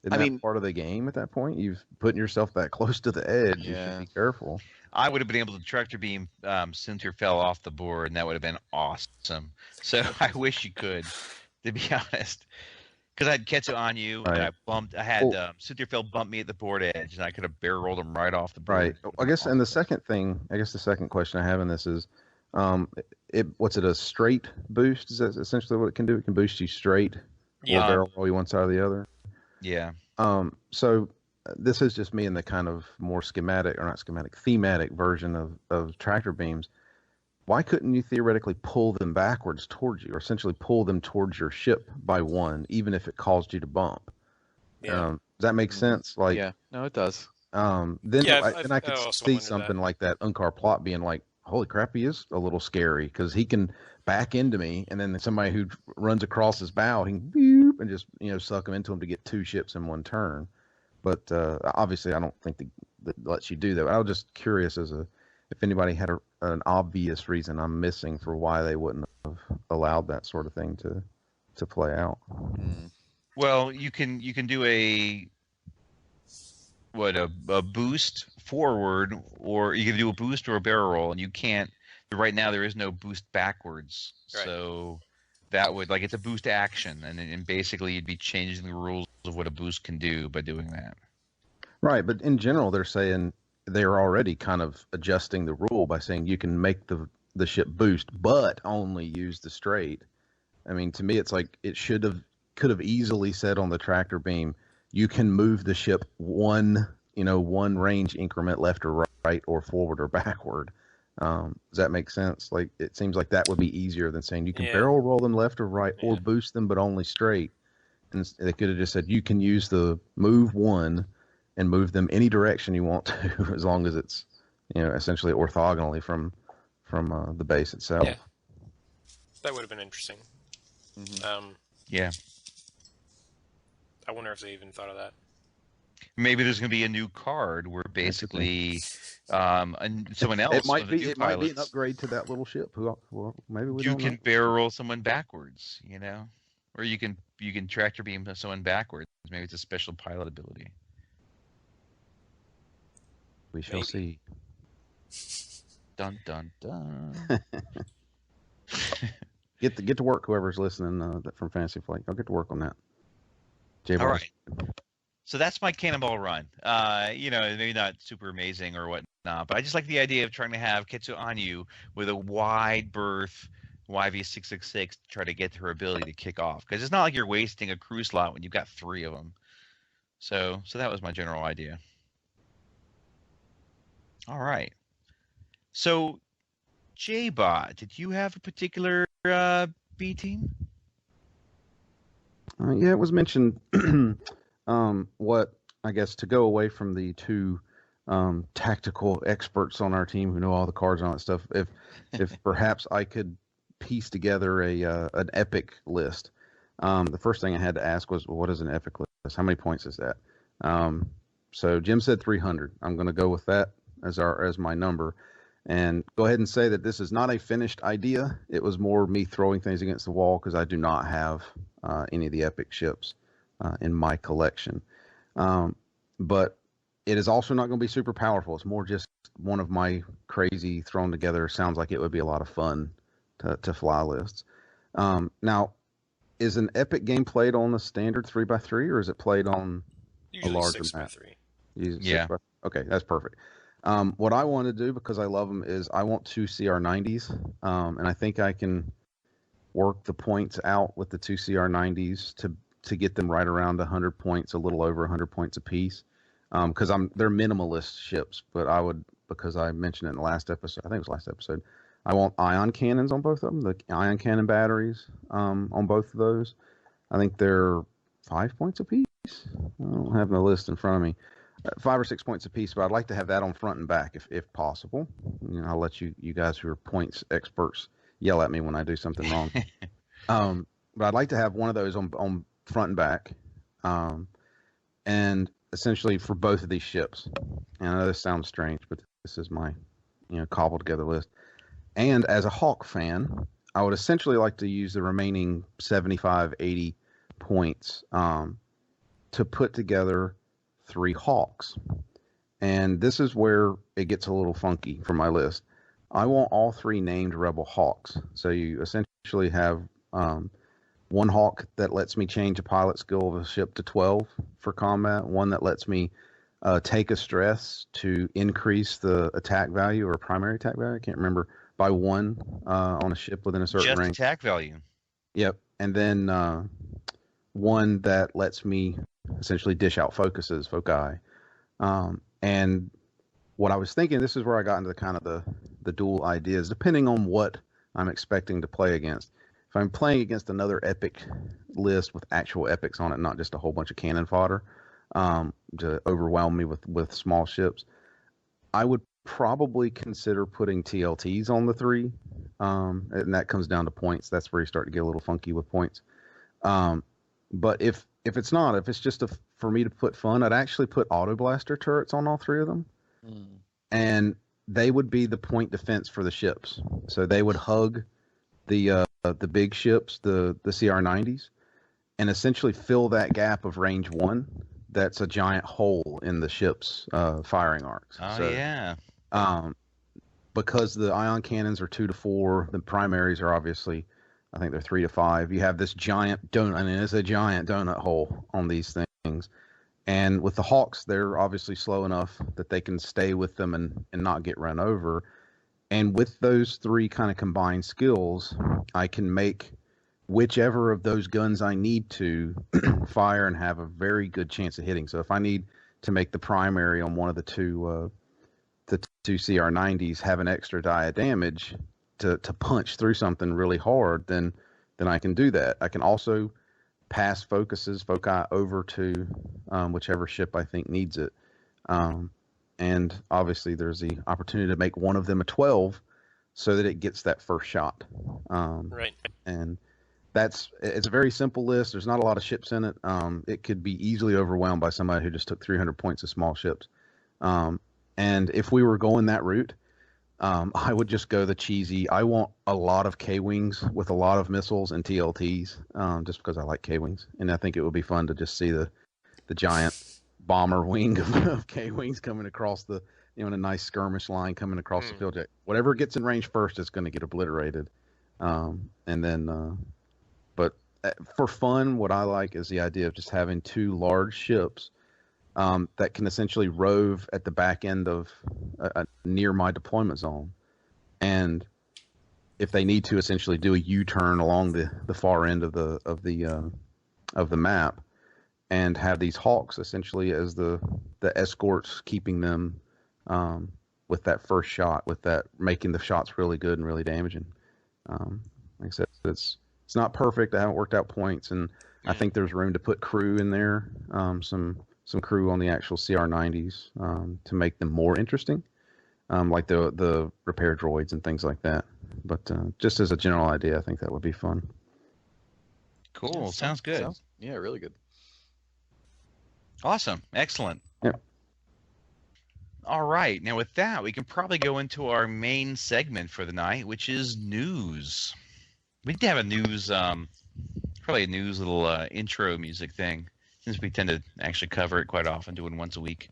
P: Isn't that part of the game at that point? You've put yourself that close to the edge. You should be careful.
M: I would have been able to tractor beam Cynthia fell off the board, and that would have been awesome. So I wish you could, to be honest. Because I had Ketsu on you, and I had Cynthia fell bump me at the board edge, and I could have barrel rolled him right off the board.
P: Right. I guess, and the second question I have in this is, what's it, a straight boost? Is that essentially what it can do? It can boost you straight, or barrel roll you one side or the other?
M: Yeah.
P: So this is just me in the kind of more thematic version of tractor beams. Why couldn't you theoretically pull them backwards towards you, or essentially pull them towards your ship by 1, even if it caused you to bump? Yeah. Does that make sense?
O: No, it does.
P: Then I could see something like that Unkar Plot being holy crap, he is a little scary because he can back into me, and then somebody who runs across his bow, he can boop and just suck him into him to get 2 ships in one turn. But obviously, I don't think that lets you do that. But I was just curious if anybody had an obvious reason I'm missing for why they wouldn't have allowed that sort of thing to play out.
M: Well, you can do a boost forward, or you can do a boost or a barrel roll, and you can't. Right now, there is no boost backwards, right. So that would it's a boost action, and basically you'd be changing the rules of what a boost can do by doing that. Right,
P: but in general, they're saying they're already kind of adjusting the rule by saying you can make the ship boost, but only use the straight. I mean, to me, it's like it could have easily said on the tractor beam, you can move the ship one range increment left or right or forward or backward. Does that make sense? Like, it seems like that would be easier than saying you can barrel roll them left or right or boost them, but only straight. And they could have just said you can use the move 1 and move them any direction you want to, as long as it's essentially orthogonally from the base itself.
N: Yeah. That would have been interesting.
M: Mm-hmm. Yeah.
N: I wonder if they even thought of that.
M: Maybe there's going to be a new card where basically someone else.
P: It might be an upgrade to that little ship. Well, maybe
M: you can barrel roll someone backwards, or you can tractor beam someone backwards. Maybe it's a special pilot ability.
P: We shall see.
M: Dun dun dun.
P: Get to work, whoever's listening from Fantasy Flight. I'll get to work on that.
M: All right. So that's my cannonball run. Maybe not super amazing or whatnot, but I just like the idea of trying to have Ketsu Anu with a wide berth YV666 to try to get to her ability to kick off. Because it's not like you're wasting a crew slot when you've got 3 of them. So that was my general idea. All right. So, J-Bot, did you have a particular B team?
P: Yeah, it was mentioned. What I guess to go away from the 2 tactical experts on our team who know all the cards and all that stuff. If perhaps I could piece together an epic list. The first thing I had to ask was, well, what is an epic list? How many points is that? So Jim said 300. I'm going to go with that as my number, and go ahead and say that this is not a finished idea. It was more me throwing things against the wall because I do not have any of the epic ships in my collection. But it is also not going to be super powerful. It's more just one of my crazy thrown together. Sounds like it would be a lot of fun to fly lists. Now, is an epic game played on the standard 3x3, or is it played on
N: usually
P: a larger
N: 6x3?
P: Yeah. Okay, that's perfect. What I want to do, because I love them, is I want 2 CR90s, and I think I can work the points out with the 2 CR90s to get them right around 100 points, a little over 100 points apiece. Because they're minimalist ships, but I would, because I mentioned it in the last episode, I think it was last episode, I want ion cannons on both of them, the ion cannon batteries on both of those. I think they're 5 points apiece. I don't have the list in front of me. 5 or 6 points apiece, but I'd like to have that on front and back if possible. I'll let you guys who are points experts yell at me when I do something wrong. But I'd like to have one of those on front and back, and essentially for both of these ships. And I know this sounds strange, but this is my cobbled together list. And as a Hawk fan, I would essentially like to use the remaining 75, 80 points to put together 3 Hawks. And this is where it gets a little funky for my list. I want all 3 named Rebel Hawks. So you essentially have one Hawk that lets me change a pilot skill of a ship to 12 for combat, one that lets me take a stress to increase the attack value or primary attack value, I can't remember, by 1 on a ship within a certain range.
M: Just attack value.
P: Yep. And then one that lets me essentially dish out foci. And what I was thinking, this is where I got into kind of the dual ideas, depending on what I'm expecting to play against. If I'm playing against another epic list with actual epics on it, not just a whole bunch of cannon fodder to overwhelm me with small ships, I would probably consider putting TLTs on the 3, and that comes down to points. That's where you start to get a little funky with points. But if it's not, if it's just for me to put fun, I'd actually put auto blaster turrets on all 3 of them, and they would be the point defense for the ships. So they would hug the big ships, the CR-90s, and essentially fill that gap of range 1. That's a giant hole in the ship's firing arcs.
M: Oh,
P: so,
M: yeah.
P: Because the ion cannons are 2 to 4, the primaries are obviously, I think they're 3 to 5. You have this giant donut. I mean, it's a giant donut hole on these things. And with the Hawks, they're obviously slow enough that they can stay with them and not get run over. And with those 3 kind of combined skills, I can make whichever of those guns I need to fire and have a very good chance of hitting. So if I need to make the primary on one of the two CR-90s have an extra die of damage to punch through something really hard, then I can do that. I can also pass foci over to whichever ship I think needs it. And obviously there's the opportunity to make one of them a 12 so that it gets that first shot.
N: Right.
P: And it's a very simple list. There's not a lot of ships in it. It could be easily overwhelmed by somebody who just took 300 points of small ships. And if we were going that route, I would just go the cheesy. I want a lot of K-Wings with a lot of missiles and TLTs, just because I like K-Wings. And I think it would be fun to just see the giant bomber wing of K-Wings coming across in a nice skirmish line coming across the field. Whatever gets in range first is going to get obliterated. But for fun, what I like is the idea of just having 2 large ships that can essentially rove at the back end of near my deployment zone, and if they need to, essentially do a U-turn along the far end of the map, and have these Hawks essentially as the escorts, keeping them with that first shot, with that making the shots really good and really damaging. Like I said, it's not perfect. I haven't worked out points, and I think there's room to put crew in there, some crew on the actual CR-90s to make them more interesting, like the repair droids and things like that. But just as a general idea, I think that would be fun.
M: Cool. Yeah, sounds good.
O: Yeah, really good.
M: Awesome. Excellent.
P: Yeah.
M: All right. Now, with that, we can probably go into our main segment for the night, which is news. We need to have a news, probably a news little intro music thing, since we tend to actually cover it quite often, doing once a week.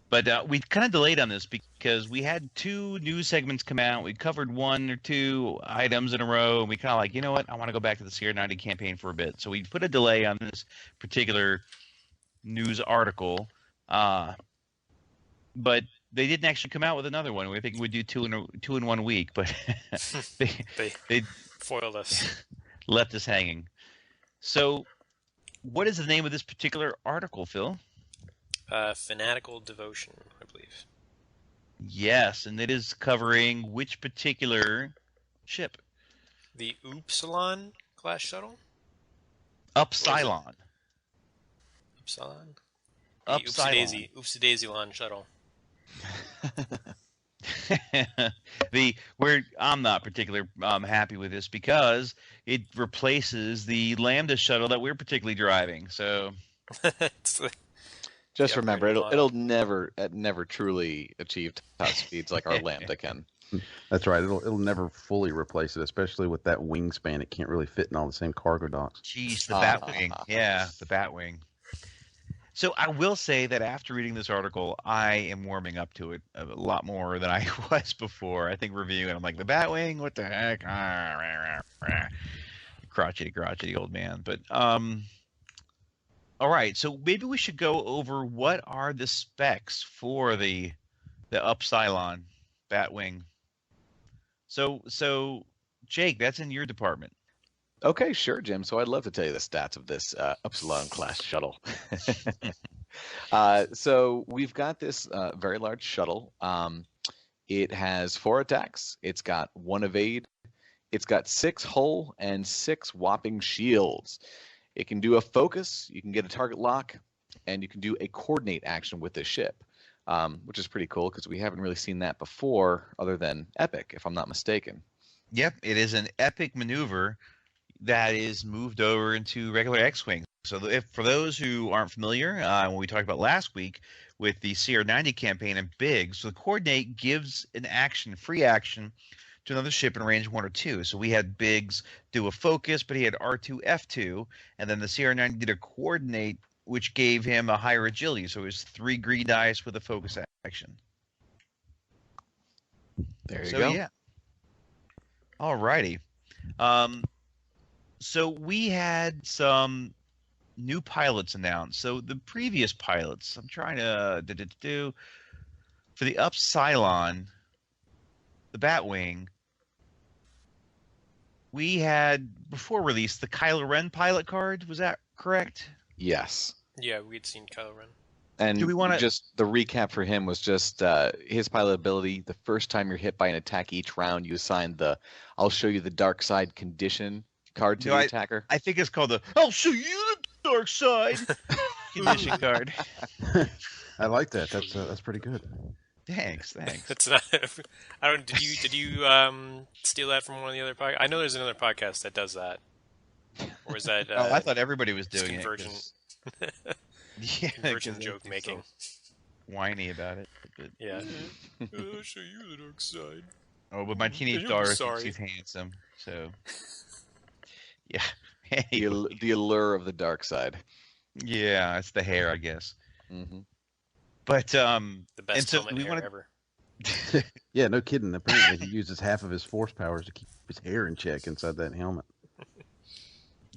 M: But we kind of delayed on this because we had 2 news segments come out. We covered 1 or 2 items in a row, and we kind of like, you know what, I want to go back to the CR-90 campaign for a bit. So we put a delay on this particular news article, but they didn't actually come out with another one. We think we'd do 2 in 1 week, but they
N: foiled us,
M: left us hanging. So, what is the name of this particular article, Phil?
N: Fanatical Devotion, I believe.
M: Yes, and it is covering which particular ship?
N: The Upsilon-class shuttle?
M: Upsilon.
N: Upsilon?
M: Upsilon.
N: Oopsie-daisy-lon shuttle.
M: I'm not particularly happy with this because it replaces the Lambda shuttle that we're particularly driving. So
O: just remember, it'll never truly achieve top speeds like our Lambda can.
P: That's right. It'll never fully replace it, especially with that wingspan. It can't really fit in all the same cargo docks.
M: Jeez, the batwing. Yeah, the batwing. So I will say that after reading this article, I am warming up to it a lot more than I was before. I think reviewing it, I'm like, the Batwing, what the heck? Crotchety old man. But all right, so maybe we should go over what are the specs for the Upsilon Batwing. So Jake, that's in your department.
O: Okay, sure, Jim. So I'd love to tell you the stats of this Upsilon-class shuttle. So we've got this very large shuttle. It has 4 attacks. It's got 1 evade. It's got 6 hull and 6 whopping shields. It can do a focus. You can get a target lock, and you can do a coordinate action with this ship. which is pretty cool because we haven't really seen that before, other than Epic, if I'm not mistaken.
M: Yep, it is an epic maneuver that is moved over into regular X-Wing. So if for those who aren't familiar, when we talked about last week with the CR90 campaign and Biggs, so the coordinate gives an action, free action, to another ship in range 1 or 2. So we had Biggs do a focus, but he had R2, F2, and then the CR90 did a coordinate, which gave him a higher agility. So it was 3 green dice with a focus action.
O: There you go.
M: Yeah. All righty. So we had some new pilots announced. So the previous pilots, I'm trying to do for the Upsilon, the Batwing. We had before release the Kylo Ren pilot card. Was that correct?
O: Yes.
N: Yeah, we'd seen Kylo Ren.
O: And
M: do we want to
O: just the recap for him was just his pilot ability. The first time you're hit by an attack each round, you assign the "I'll show you the dark side" condition card to the attacker.
M: I think it's called the "I'll show you the dark side" condition card.
P: I like that. That's pretty good.
M: Thanks.
N: That's not. I don't. Did you steal that from one of the other podcasts? I know there's another podcast that does that. Or is that?
M: I thought everybody was doing
N: conversion.
M: it. Yeah,
N: conversion joke making.
M: So whiny about it. But...
N: Yeah. I'll show you the dark side.
M: Oh, but my teenage daughter thinks he's handsome, so yeah.
O: The allure of the dark side.
M: Yeah, it's the hair, I guess.
O: Mm-hmm.
M: But
N: the best helmet hair ever.
P: Yeah, no kidding. Apparently, he uses half of his force powers to keep his hair in check inside that helmet.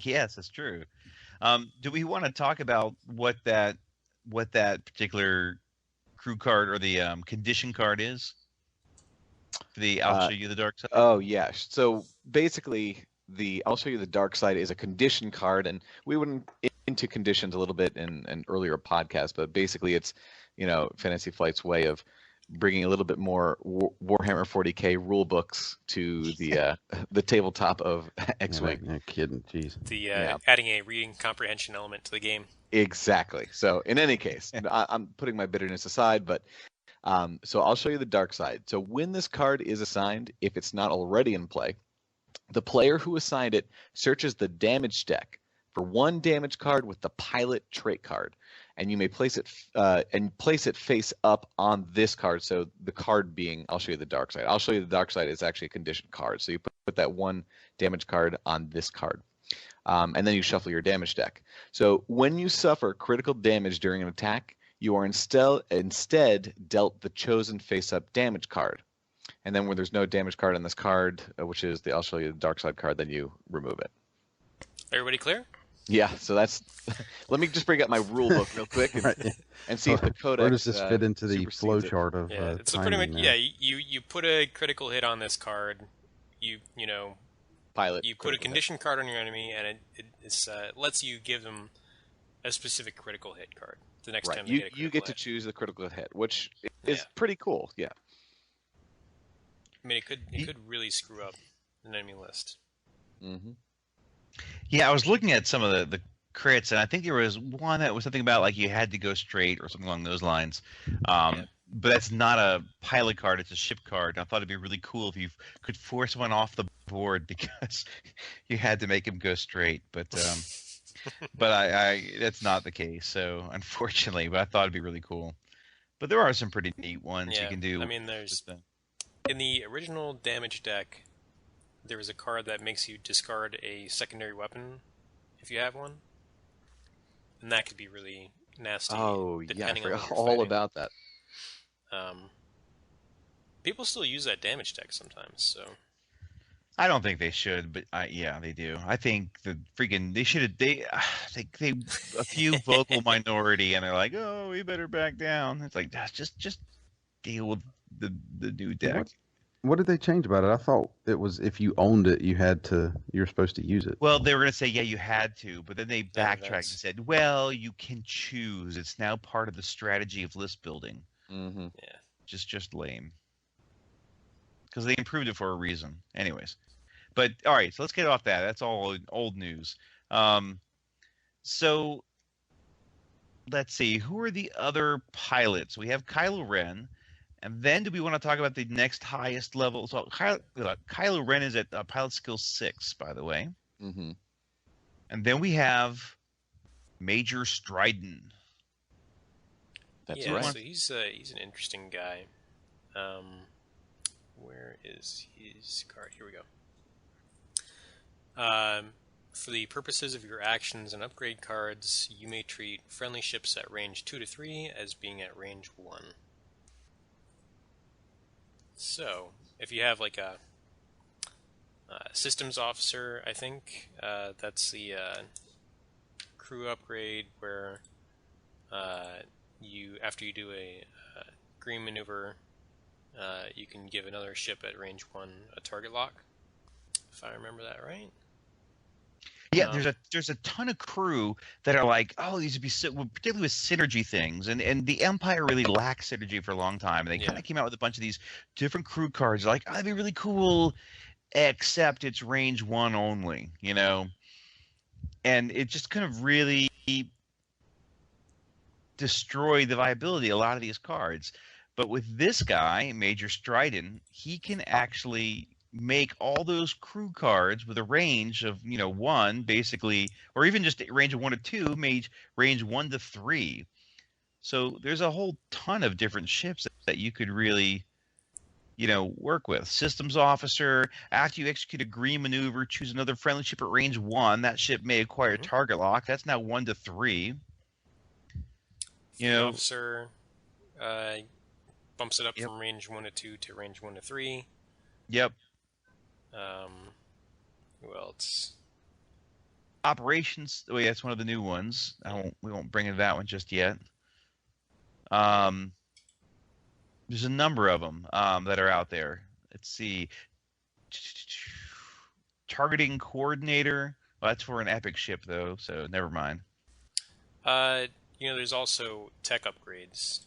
M: Yes, that's true. Do we want to talk about what that particular crew card or the condition card is? For the I'll show you the dark side.
O: Oh yeah. So basically, the I'll show you the dark side is a condition card, and we went into conditions a little bit in an earlier podcast, but basically it's Fantasy Flight's way of bringing a little bit more Warhammer 40K rule books to the tabletop of X-Wing.
P: No kidding, jeez.
N: Adding a reading comprehension element to the game.
O: Exactly. So in any case, I'm putting my bitterness aside, but so I'll show you the dark side. So when this card is assigned, if it's not already in play, the player who assigned it searches the damage deck for one damage card with the pilot trait card. And you may place it face up on this card. So the card being, I'll show you the dark side. I'll show you the dark side is actually a conditioned card. So you put that one damage card on this card. And then you shuffle your damage deck. So when you suffer critical damage during an attack, you are instead dealt the chosen face-up damage card. And then when there's no damage card on this card, which is the I'll show you the dark side card, then you remove it.
N: Everybody clear?
O: Yeah, so that's. Let me just bring up my rule book real quick and see if the codex.
P: Where does this fit into the flow chart of?
N: Yeah, it's pretty much. Yeah, you put a critical hit on this card. You
O: pilot.
N: You put a condition card on your enemy, and it lets you give them a specific critical hit card the next time they get a critical
O: you get
N: hit.
O: to choose the critical hit, which is pretty cool. Yeah.
N: I mean, it could really screw up an enemy list.
O: Mm-hmm.
M: Yeah, I was looking at some of the crits, and I think there was one that was something about like you had to go straight or something along those lines. But that's not a pilot card; it's a ship card. I thought it'd be really cool if you could force one off the board because you had to make him go straight. But I that's not the case. So unfortunately, but I thought it'd be really cool. But there are some pretty neat ones you can do.
N: I mean, there's in the original damage deck. There was a card that makes you discard a secondary weapon if you have one, and that could be really nasty.
O: Oh yeah, I forgot all
N: fighting.
O: About that.
N: People still use that damage deck sometimes, so
M: I don't think they should, but yeah, they do. I think they should have. They a few vocal minority, and they're like, oh, we better back down. It's like just deal with the new deck.
P: What did they change about it? I thought it was if you owned it, you're supposed to use it.
M: Well, they were going to say, yeah, you had to, but then they backtracked and said, well, you can choose. It's now part of the strategy of list building.
O: Mm-hmm.
N: Yeah.
M: Just lame. Because they improved it for a reason. Anyways. But, all right, so let's get off that. That's all old news. So let's see, who are the other pilots? We have Kylo Ren, and then do we want to talk about the next highest level? So Kylo Ren is at pilot skill 6, by the way.
O: Mm-hmm.
M: And then we have Major Stryden.
O: That's right.
N: So he's an interesting guy. Where is his card? Here we go. For the purposes of your actions and upgrade cards, you may treat friendly ships at range 2 to 3 as being at range 1. So, if you have like a systems officer, I think that's the crew upgrade where after you do a green maneuver, you can give another ship at range 1 a target lock, if I remember that right.
M: Yeah, there's a ton of crew that are like, oh, these would be particularly with synergy things, and the Empire really lacked synergy for a long time, and they kind of came out with a bunch of these different crew cards, like, oh, that'd be really cool, except it's range 1 only, you know, and it just kind of really destroyed the viability of a lot of these cards. But with this guy, Major Stryden, he can actually make all those crew cards with a range of 1 basically, or even just range of 1 to 2, range 1 to 3. So there's a whole ton of different ships that you could really work with. Systems officer, after you execute a green maneuver, choose another friendly ship at range 1. That ship may acquire target lock. That's now 1 to 3.
N: Officer bumps it up from range 1 to 2 to range 1 to 3.
M: Yep.
N: Who else?
M: Operations. Oh, yeah, that's one of the new ones. We won't bring in that one just yet. There's a number of them that are out there. Let's see. Targeting coordinator. Well, that's for an epic ship, though, so never mind.
N: There's also tech upgrades.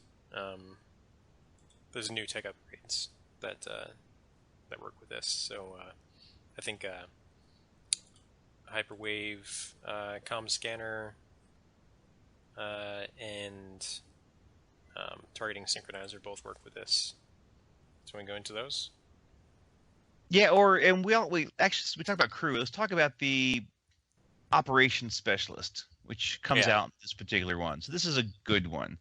N: There's new tech upgrades that work with this. So I think hyperwave, comm scanner, and targeting synchronizer both work with this. So we go into those.
M: Yeah, we talk about crew. Let's talk about the operations specialist, which comes out in this particular one. So this is a good one.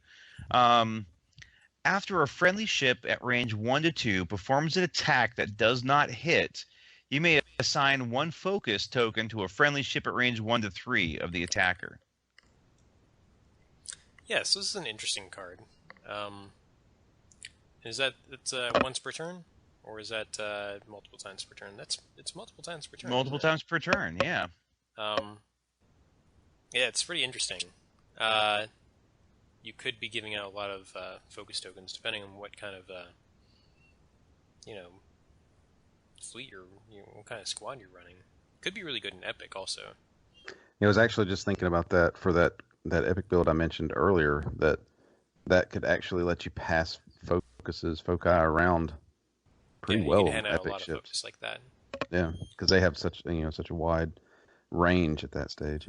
M: After a friendly ship at range 1 to 2 performs an attack that does not hit, you may assign 1 focus token to a friendly ship at range 1 to 3 of the attacker.
N: Yes, this is an interesting card. Is that once per turn, or is that multiple times per turn? It's multiple times per turn.
M: Multiple times per turn, yeah.
N: Yeah, it's pretty interesting. You could be giving out a lot of focus tokens, depending on what kind of fleet what kind of squad you're running. Could be really good in Epic, also.
P: I was actually just thinking about that for that Epic build I mentioned earlier. That could actually let you pass foci around pretty well.
N: You can hand out
P: Epic
N: a lot
P: ships.
N: of focus like that.
P: Yeah, because they have such a wide range at that stage.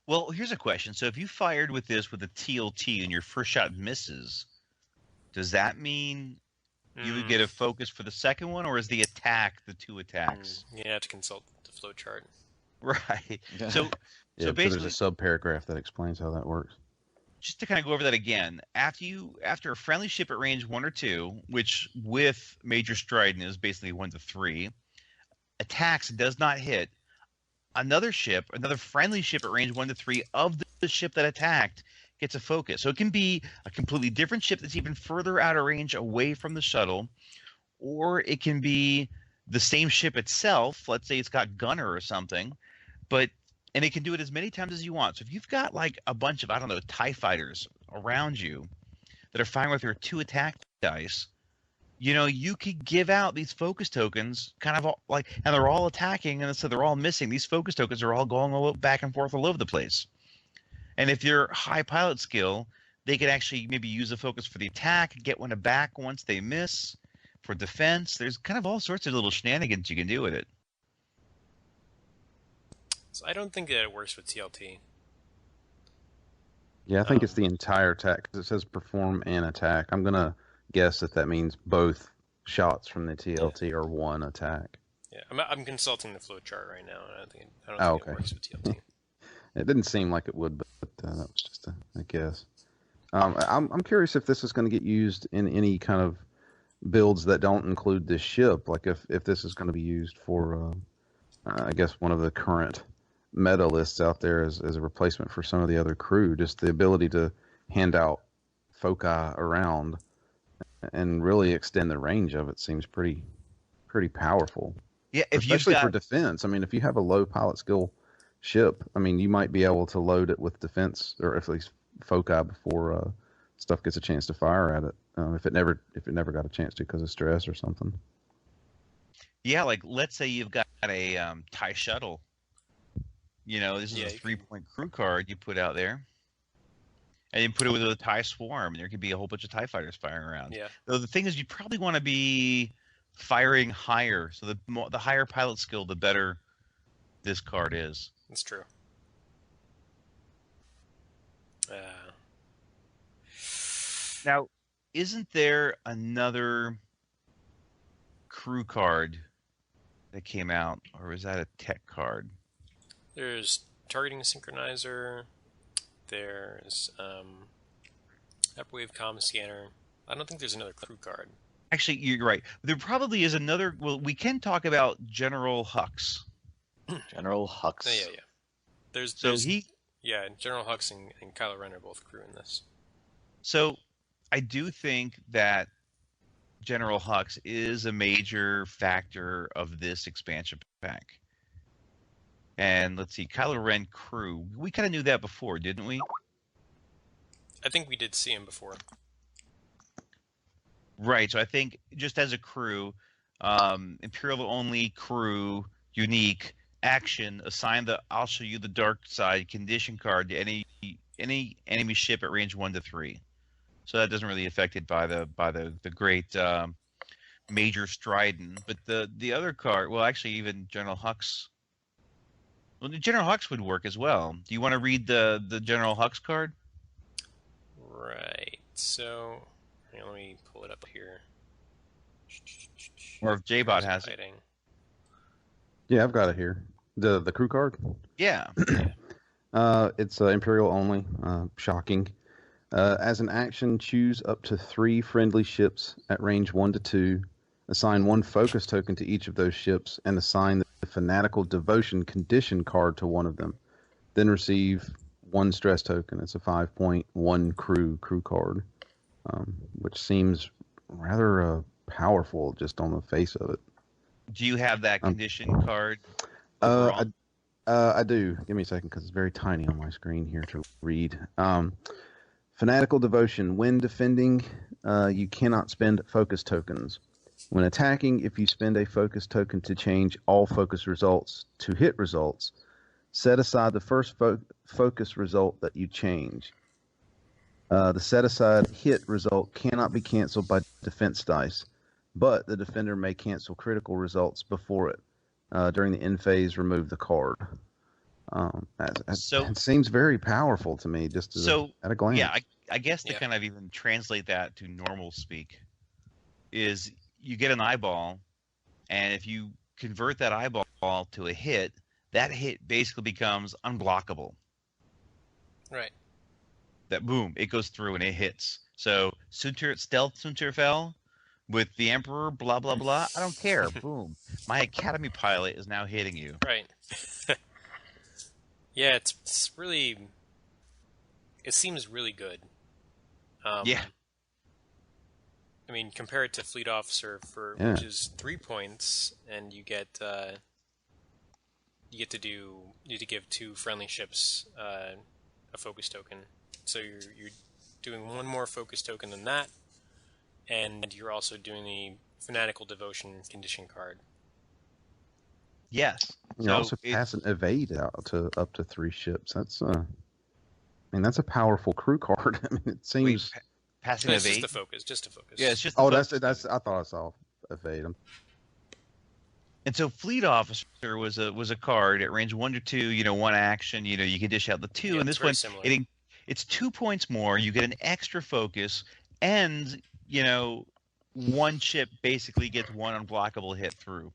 M: Well, here's a question. So if you fired with this with a TLT and your first shot misses, does that mean you would get a focus for the second one, or is the attack the 2 attacks?
N: You have to consult the flow chart.
M: Right.
P: Yeah.
M: So basically,
P: there's a sub-paragraph that explains how that works.
M: Just to kind of go over that again, after a friendly ship at range 1 or 2, which with Major Stryden is basically 1 to 3, attacks does not hit, another friendly ship at range 1 to 3 of the ship that attacked gets a focus. So it can be a completely different ship that's even further out of range away from the shuttle, or it can be the same ship itself. Let's say it's got gunner or something, and it can do it as many times as you want. So if you've got like a bunch of, I don't know, TIE fighters around you that are firing with their 2 attack dice, you could give out these focus tokens kind of and they're all attacking, and so they're all missing. These focus tokens are all going back and forth all over the place. And if you're high pilot skill, they could actually maybe use a focus for the attack, get one back once they miss, for defense. There's kind of all sorts of little shenanigans you can do with it.
N: So I don't think that it works with TLT.
P: Yeah, I think it's the entire attack because it says perform an attack. I'm gonna guess that means both shots from the TLT are one attack.
N: Yeah, I'm consulting the flowchart right now, and I don't think it works with TLT.
P: It didn't seem like it would, but that was just a guess. I'm curious if this is going to get used in any kind of builds that don't include this ship. Like if this is going to be used for, I guess one of the current meta lists out there as a replacement for some of the other crew. Just the ability to hand out foci around and really extend the range of it seems pretty powerful.
M: Yeah,
P: especially for defense. I mean, if you have a low pilot skill ship, I mean, you might be able to load it with defense or at least foci before stuff gets a chance to fire at it. If it never got a chance to because of stress or something.
M: Yeah, like let's say you've got a TIE shuttle. You know, this is a 3-point crew card you put out there. And you put it with a TIE swarm, and there could be a whole bunch of TIE fighters firing around.
N: Yeah.
M: Though the thing is, you probably want to be firing higher. So the higher pilot skill, the better this card is.
N: That's true.
M: Now, isn't there another crew card that came out, or was that a tech card?
N: There's targeting synchronizer. There's upwave comm scanner. I don't think there's another crew card.
M: Actually, you're right. There probably is another. Well, we can talk about General Hux.
O: General Hux.
N: Yeah. There's General Hux and Kylo Ren are both crew in this.
M: So, I do think that General Hux is a major factor of this expansion pack. And let's see, Kylo Ren crew. We kind of knew that before, didn't we?
N: I think we did see him before.
M: Right, so I think just as a crew, Imperial only crew, unique, action, assign the I'll show you the dark side condition card to any enemy ship at range 1 to 3. So that doesn't really affect it by the great Major Strident. But the other card, well, actually even General Hux. Well, the General Hux would work as well. Do you want to read the General Hux card?
N: Right. So, let me pull it up here.
M: Or if J-Bot has it.
P: Yeah, I've got it here. The crew card?
M: Yeah.
P: It's Imperial only. Shocking. As an action, choose up to 3 friendly ships at range 1 to 2. Assign 1 focus token to each of those ships and assign the Fanatical Devotion condition card to one of them. Then receive 1 stress token. It's a 5-point crew card, which seems rather powerful just on the face of it.
M: Do you have that condition card?
P: I do. Give me a second because it's very tiny on my screen here to read. Fanatical Devotion. When defending, you cannot spend focus tokens. When attacking, if you spend a focus token to change all focus results to hit results, set aside the first focus result that you change. The set aside hit result cannot be canceled by defense dice, but the defender may cancel critical results before it. During the end phase, remove the card. It seems very powerful to me, just at a glance.
M: Yeah, I guess to kind of even translate that to normal speak is you get an eyeball, and if you convert that eyeball to a hit, that hit basically becomes unblockable.
N: Right.
M: That boom, it goes through and it hits. So stealth Sunterfell with the Emperor, blah blah blah. I don't care. Boom, my Academy pilot is now hitting you.
N: Right. Yeah, it's really. It seems really good.
M: Yeah.
N: I mean, compare it to Fleet Officer which is 3 points, and you get to give 2 friendly ships a focus token. So you're doing 1 more focus token than that, and you're also doing the Fanatical Devotion condition card.
M: Yes.
P: You also pass an evade out to up to 3 ships. That's that's a powerful crew card. I mean, it seems.
M: Passing evade.
N: Just a focus.
M: Yeah, it's just.
P: That's. I thought I saw evade.
M: And so, Fleet Officer was a card at range 1 to 2. 1 action. You can dish out the 2, and this one it's 2 points more. You get an extra focus, and one ship basically gets one unblockable hit through.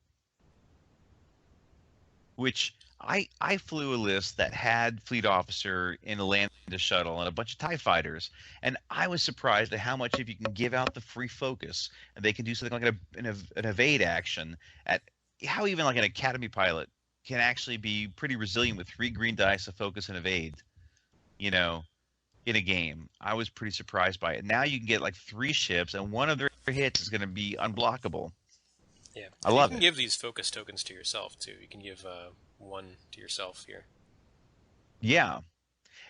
M: Which I flew a list that had Fleet Officer in a Land Shuttle and a bunch of TIE fighters, and I was surprised at how much if you can give out the free focus, and they can do something like an evade action, at how even like an Academy pilot can actually be pretty resilient with 3 green dice of focus and evade, in a game. I was pretty surprised by it. Now you can get like 3 ships, and one of their hits is going to be unblockable.
N: Yeah,
M: I love it.
N: You can give these focus tokens to yourself too. You can give 1 to yourself here.
M: Yeah.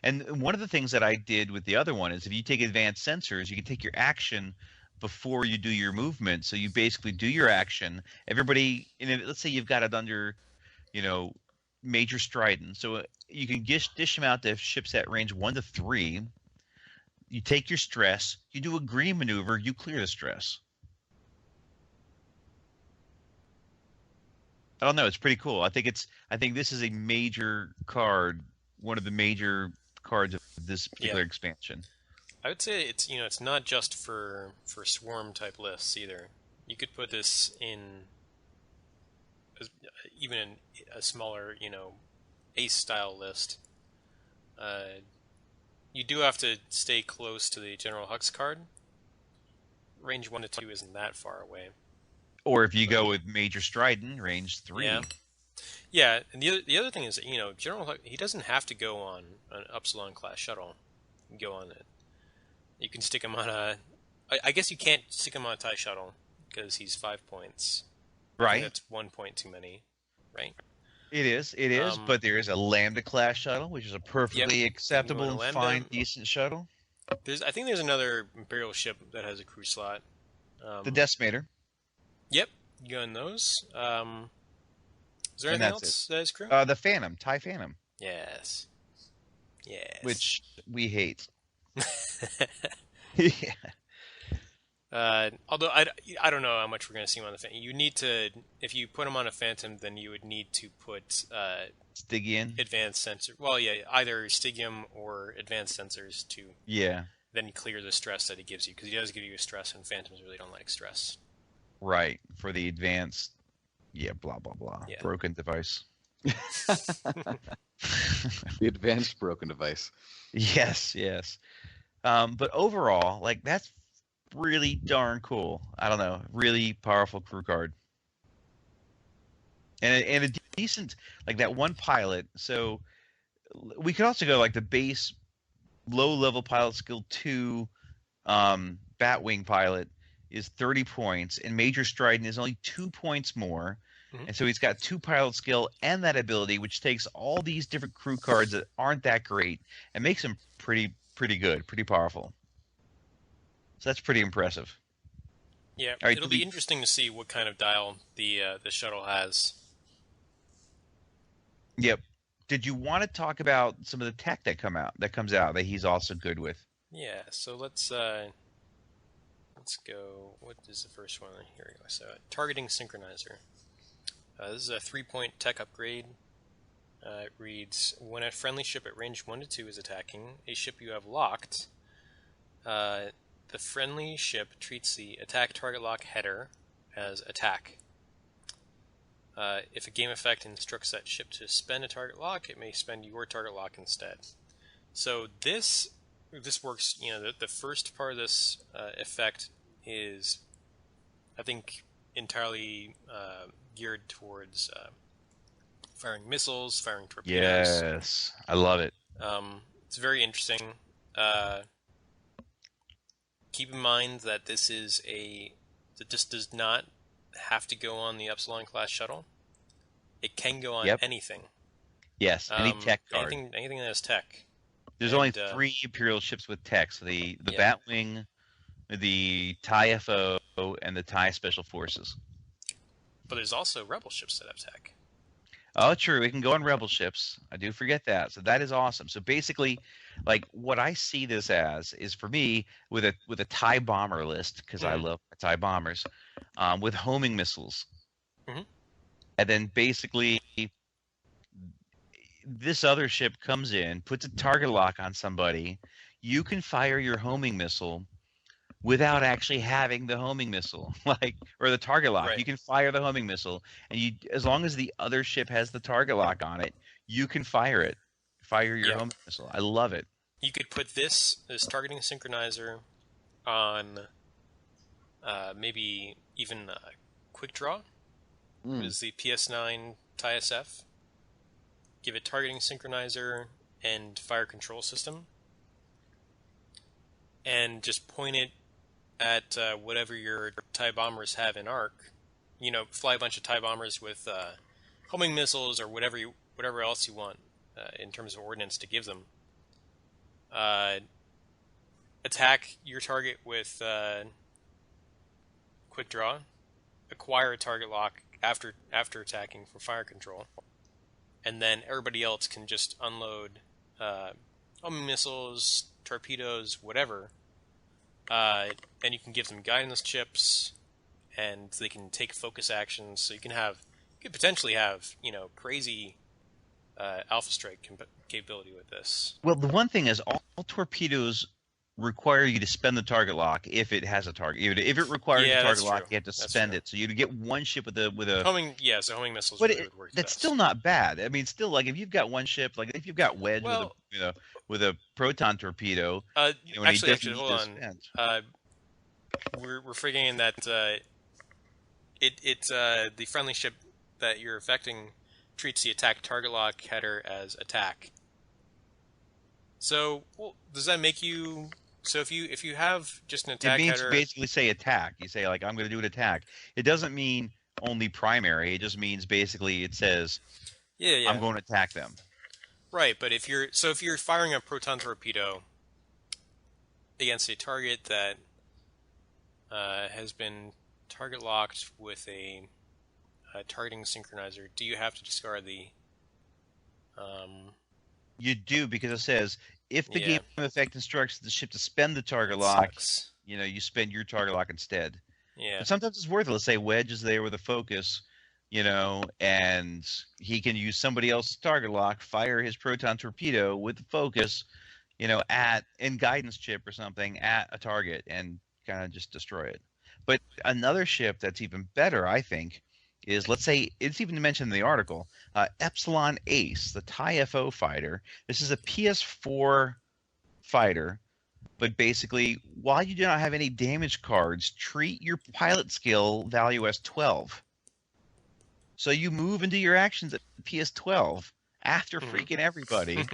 M: And one of the things that I did with the other one is if you take advanced sensors, you can take your action before you do your movement. So you basically do your action. Everybody, let's say you've got it under, Major Strident. So you can dish them out to ships at range 1 to 3. You take your stress. You do a green maneuver. You clear the stress. I don't know. It's pretty cool. I think this is a major card, one of the major cards of this particular expansion.
N: I would say it's not just for swarm type lists either. You could put this in even in a smaller ace style list. You do have to stay close to the General Hux card. Range 1 to 2 isn't that far away.
M: Or if you go with Major Strident, range 3.
N: Yeah, and the other thing is that, General Hux, he doesn't have to go on an Upsilon-class shuttle. You can go on it. You can stick him on I guess you can't stick him on a TIE shuttle because he's 5 points.
M: Right.
N: That's 1 point too many, right?
M: It is, but there is a Lambda-class shuttle, which is a perfectly acceptable and fine, decent shuttle.
N: I think there's another Imperial ship that has a crew slot.
M: The Decimator.
N: Yep, you go in those. Is there anything else that is crew?
M: The Phantom, TIE Phantom.
N: Yes.
M: Which we hate.
N: Although I don't know how much we're going to see him on the Phantom. You need to, if you put him on a Phantom, then you would need to put
M: Stygian,
N: advanced sensor. Well, yeah, either Stygium or advanced sensors to then clear the stress that he gives you, because he does give you a stress, and Phantoms really don't like stress.
M: Right, for the advanced, blah blah blah, broken device.
O: The advanced broken device.
M: Yes. But overall, that's really darn cool. I don't know, really powerful crew card, and a decent that one pilot. So we could also go the base low level pilot skill 2 batwing pilot is 30 points, and Major Strident is only 2 points more. And so he's got 2 pilot skill and that ability, which takes all these different crew cards that aren't that great and makes them pretty good, pretty powerful. So that's pretty impressive.
N: Yeah, it'll be interesting to see what kind of dial the shuttle has.
M: Yep. Did you want to talk about some of the tech that comes out that he's also good with?
N: Yeah. So let's go. What is the first one? Here we go. So targeting synchronizer. This is a 3-point tech upgrade. It reads, when a friendly ship at range 1 to 2 is attacking a ship you have locked, the friendly ship treats the attack target lock header as attack. If a game effect instructs that ship to spend a target lock, it may spend your target lock instead. So this works, the first part of this effect is, I think, entirely geared towards firing missiles, firing torpedoes.
M: Yes, I love it.
N: It's very interesting. Keep in mind that this does not have to go on the Upsilon-class shuttle. It can go on anything.
M: Yes, any tech card.
N: Anything that has tech.
M: There's only 3 Imperial ships with tech. So the Batwing, the TIE FO, and the TIE Special Forces.
N: But there's also Rebel ships that have tech.
M: Oh, true. It can go on Rebel ships. I do forget that. So that is awesome. So basically, what I see this as is, for me, with a TIE bomber list, because I love TIE bombers, with homing missiles. And then basically, this other ship comes in, puts a target lock on somebody, you can fire your homing missile without actually having the homing missile, or the target lock.
N: Right.
M: You can fire the homing missile, and as long as the other ship has the target lock on it, you can fire it. Fire your homing missile. I love it.
N: You could put this targeting synchronizer on maybe even quick draw. It is the PS9 TISF. Give it targeting synchronizer and fire control system, and just point it at whatever your TIE bombers have in arc. Fly a bunch of TIE bombers with homing missiles or whatever else you want in terms of ordnance to give them. Attack your target with quick draw. Acquire a target lock after attacking for fire control, and then everybody else can just unload homing missiles, torpedoes, whatever. And you can give them guidance chips, and they can take focus actions. So you could potentially have crazy alpha strike capability with this.
M: Well, the one thing is all torpedoes require you to spend the target lock if it has a target. If it requires a target lock, you have to spend it. So you get one ship with a
N: homing. Yeah, so homing missiles.
M: But
N: would work
M: that's
N: best.
M: Still not bad. I mean, still if you've got one ship, if you've got Wedge with a proton torpedo.
N: Actually, hold on. We're figuring that the friendly ship that you're affecting treats the attack target lock header as attack. So, does that make you? So if you have just an attack header,
M: it means basically say attack. You say I'm going to do an attack. It doesn't mean only primary. It just means basically it says, I'm going to attack them.
N: Right, but if you're firing a proton torpedo against a target that has been target locked with a targeting synchronizer, do you have to discard the?
M: You do, because it says if the game effect instructs the ship to spend the target lock, you spend your target lock instead.
N: Yeah.
M: But sometimes it's worth it. Let's say Wedge is there with a focus, and he can use somebody else's target lock, fire his proton torpedo with the focus, in guidance chip or something at a target and kind of just destroy it. But another ship that's even better, I think, is, let's say, it's even mentioned in the article, Epsilon Ace, the TIE FO fighter. This is a PS4 fighter, but basically, while you do not have any damage cards, treat your pilot skill value as 12. So you move into your actions at PS12 after freaking everybody.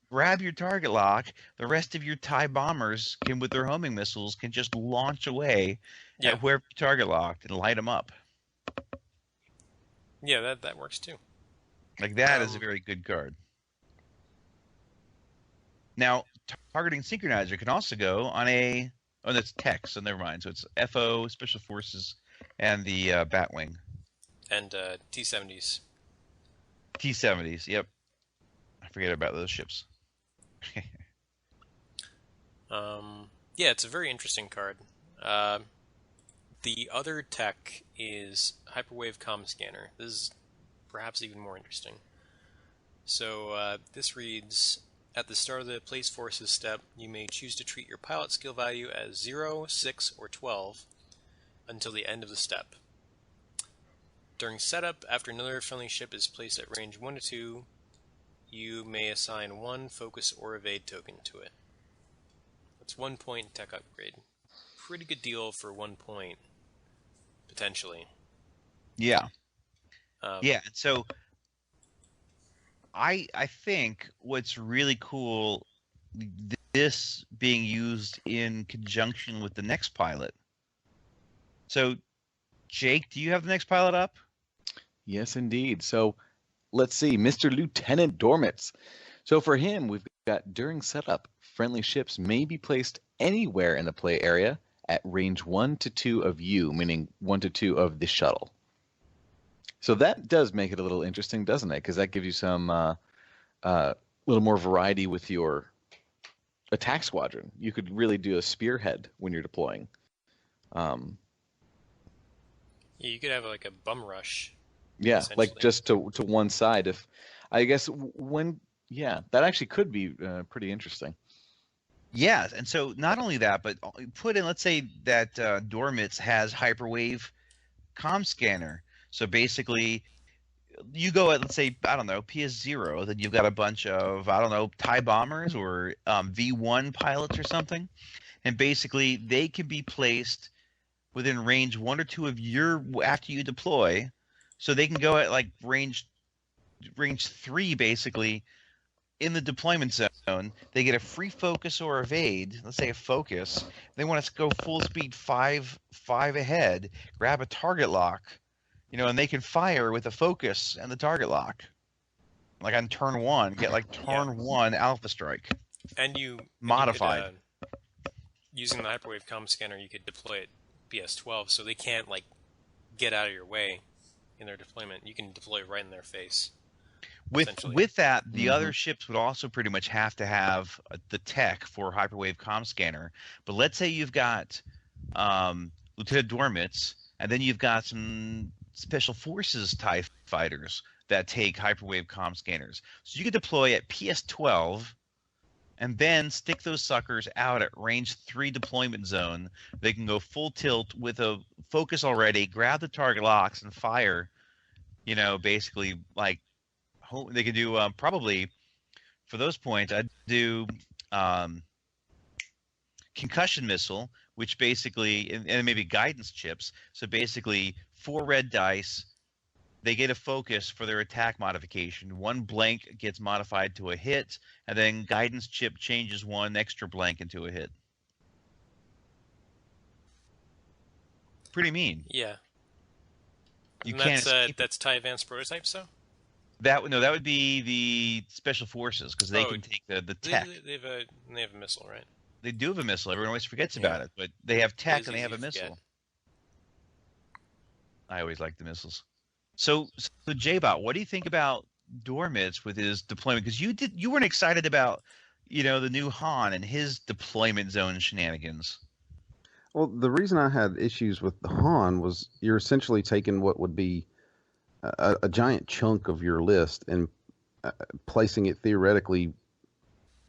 M: Grab your target lock. The rest of your TIE bombers with their homing missiles can just launch away at wherever you target locked and light them up.
N: Yeah, that works too.
M: That is a very good card. Now, targeting synchronizer can also go on that's tech, so never mind. So it's FO, Special Forces, and the Batwing.
N: And T-70s.
M: T-70s, yep. I forget about those ships.
N: Yeah, it's a very interesting card. The other tech is Hyperwave Comm Scanner. This is perhaps even more interesting. So this reads, at the start of the Place Forces step, you may choose to treat your pilot skill value as 0, 6, or 12 until the end of the step. During setup, after another friendly ship is placed at range 1 to 2, you may assign 1 focus or evade token to it. That's 1 point tech upgrade. Pretty good deal for 1 point, potentially.
M: Yeah. So I think what's really cool, this being used in conjunction with the next pilot. So, Jake, do you have the next pilot up?
O: Yes, indeed. So, let's see, Mr. Lieutenant Dormitz. So for him, we've got during setup, friendly ships may be placed anywhere in the play area at range 1 to 2 of you, meaning 1 to 2 of the shuttle. So that does make it a little interesting, doesn't it? Because that gives you some little more variety with your attack squadron. You could really do a spearhead when you're deploying.
N: Yeah, you could have like a bum rush.
O: Yeah, like just to one side. If I guess that actually could be pretty interesting.
M: Yes, and so not only that, but put in, let's say that Dormitz has hyperwave comm scanner. So basically, you go at, let's say, I don't know, PS0, then you've got a bunch of, I don't know, TIE bombers or V1 pilots or something, and basically they can be placed within range 1 or 2 of after you deploy, so they can go at like range 3 basically. In the deployment zone, they get a free focus or evade. Let's say a focus. They want to go full speed 5 ahead, grab a target lock, and they can fire with a focus and the target lock. Like on turn 1, get like turn 1 alpha strike.
N: And you
M: modified.
N: Using the hyperwave comm scanner, you could deploy it PS12, so they can't like get out of your way in their deployment. You can deploy right in their face.
M: With that, the other ships would also pretty much have to have the tech for hyperwave comm scanner. But let's say you've got Lieutenant Dormitz, and then you've got some special forces TIE fighters that take hyperwave comm scanners. So you could deploy at PS12, and then stick those suckers out at range 3 deployment zone. They can go full tilt with a focus already, grab the target locks, and fire. Basically like. They can do probably for those points. I'd do concussion missile, which basically and maybe guidance chips. So basically 4 red dice. They get a focus for their attack modification. 1 blank gets modified to a hit, and then guidance chip changes 1 extra blank into a hit. Pretty mean.
N: Yeah.
M: You
N: and that's TIE Advanced Prototypes, so.
M: That would be the special forces because they can take the tech.
N: They have a missile, right?
M: They do have a missile. Everyone always forgets about it, but they have tech and they have a missile. I always like the missiles. So J-Bot, what do you think about Dormitz with his deployment? Because you weren't excited about the new Han and his deployment zone shenanigans.
P: Well, the reason I had issues with the Han was you're essentially taking what would be a giant chunk of your list and placing it theoretically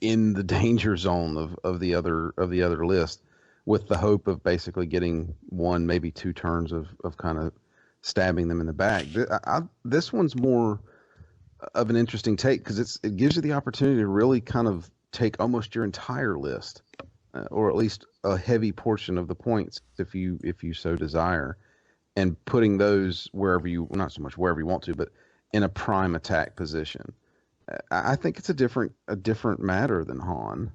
P: in the danger zone of the other list, with the hope of basically getting 1, maybe 2 turns of kind of stabbing them in the back. This one's more of an interesting take because it gives you the opportunity to really kind of take almost your entire list, or at least a heavy portion of the points if you so desire. And putting those not so much wherever you want to, but in a prime attack position. I think it's a different matter than Han.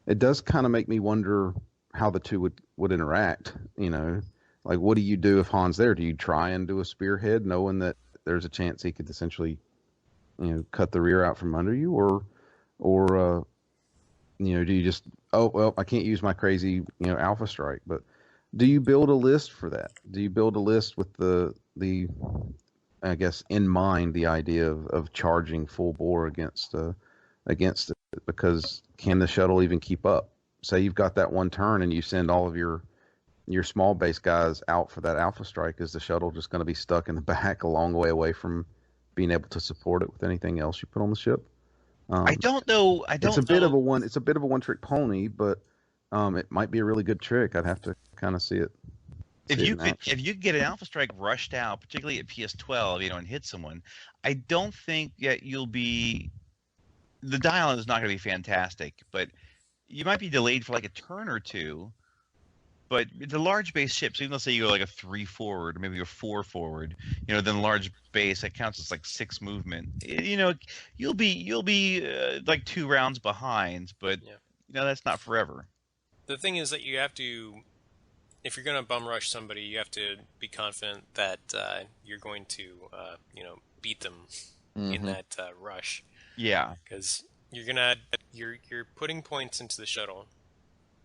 P: It does kind of make me wonder how the two would interact. Like what do you do if Han's there? Do you try and do a spearhead, knowing that there's a chance he could essentially, cut the rear out from under you, or do you just I can't use my crazy alpha strike, but do you build a list for that? Do you build a list with the I guess in mind the idea of charging full bore against it? Because can the shuttle even keep up? Say you've got that 1 turn and you send all of your small base guys out for that alpha strike. Is the shuttle just going to be stuck in the back a long way away from being able to support it with anything else you put on the ship?
M: I don't know.
P: It's a bit of a one-trick pony, but it might be a really good trick. I'd have to kind of see it.
M: If you could get an alpha strike rushed out, particularly at PS12, and hit someone, I don't think that the dial is not going to be fantastic, but you might be delayed for like a turn or 2. But the large base ships, even let's say you go like a 3 forward or maybe a 4 forward, then large base that counts as like 6 movement. You'll be like 2 rounds behind, but that's not forever.
N: The thing is that you have to, if you're going to bum rush somebody, you have to be confident that you're going to, beat them in that rush.
M: Yeah,
N: because you're putting points into the shuttle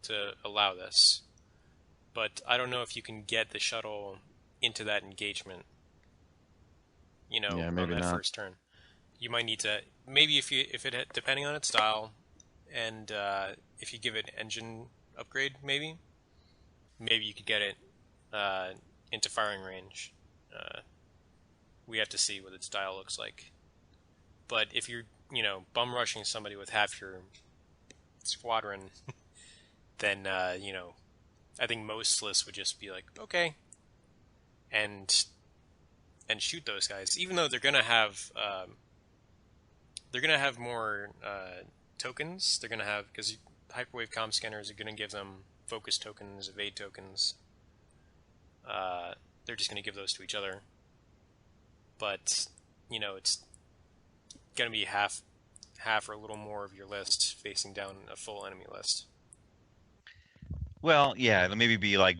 N: to allow this, but I don't know if you can get the shuttle into that engagement. On that first turn, you might need to depending on its style, and if you give it an engine upgrade, maybe you could get it into firing range. We have to see what its dial looks like. But if you're, bum rushing somebody with half your squadron, then, I think most lists would just be like, okay, and shoot those guys, even though they're gonna have more tokens. They're gonna have, because hyperwave comm scanners are gonna give them focus tokens, evade tokens. They're just gonna give those to each other. But it's gonna be half or a little more of your list facing down a full enemy list.
M: Well, yeah, it'll maybe be like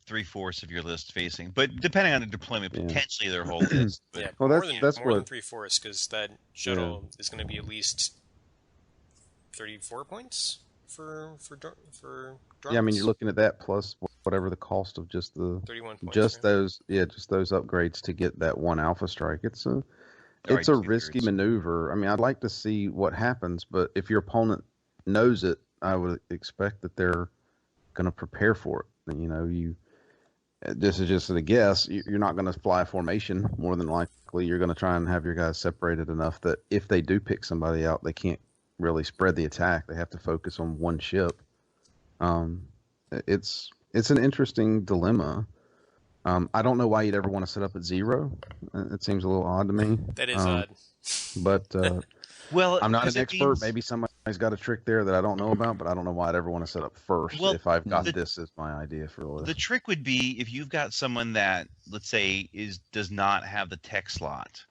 M: 3/4 of your list facing, but depending on the deployment, potentially their whole list. But...
N: Yeah,
P: well,
N: more
P: that's
N: than 3/4, because that shuttle is going to be at least 34 points for drones.
P: Yeah, I mean, you're looking at that plus whatever the cost of just the
N: 31 points,
P: just those upgrades to get that one Alpha Strike. It's a risky maneuver. I mean, I'd like to see what happens, but if your opponent knows it, I would expect that they're going to prepare for it. This is just a guess. You're not going to fly a formation. More than likely, you're going to try and have your guys separated enough that if they do pick somebody out, they can't really spread the attack. They have to focus on one ship. It's an interesting dilemma. I don't know why you'd ever want to set up at 0. It seems a little odd to me.
N: That is odd.
P: But
M: well,
P: I'm not an expert. Maybe somebody's got a trick there that I don't know about, but I don't know why I'd ever want to set up first if I've got this as my idea for a list.
M: The trick would be if you've got someone that, let's say, does not have the tech slot.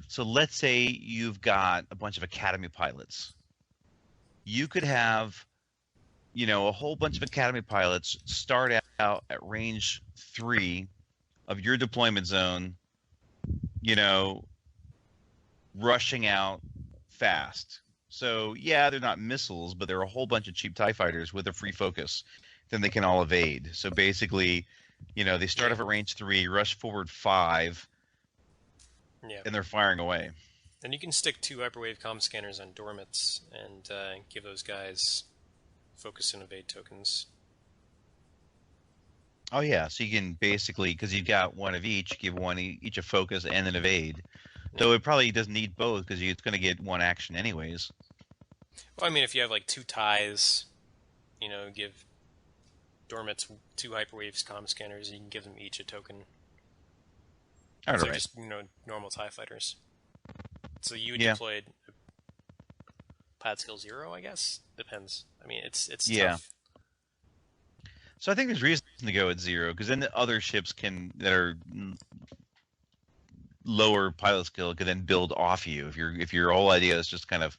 M: So let's say you've got a bunch of academy pilots. You could have, a whole bunch of academy pilots start out at range 3 of your deployment zone, rushing out fast. So, yeah, they're not missiles, but they're a whole bunch of cheap TIE fighters with a free focus. Then they can all evade. So basically, they start off at range 3, rush forward 5, and they're firing away.
N: And you can stick 2 hyperwave comm scanners on dormits and give those guys focus and evade tokens.
M: Oh, yeah. So you can basically, because you've got one of each, give one each a focus and an evade. Though it probably doesn't need both because it's going to get one action anyways.
N: Well, I mean, if you have like 2 ties, give dormits 2 hyperwaves comm scanners, you can give them each a token.
M: All
N: so
M: right.
N: Just normal TIE fighters. So you deployed pad skill 0, I guess. Depends. I mean, it's tough.
M: So I think there's reason to go at 0 because then the other ships that are lower pilot skill can then build off you. If your whole idea is just kind of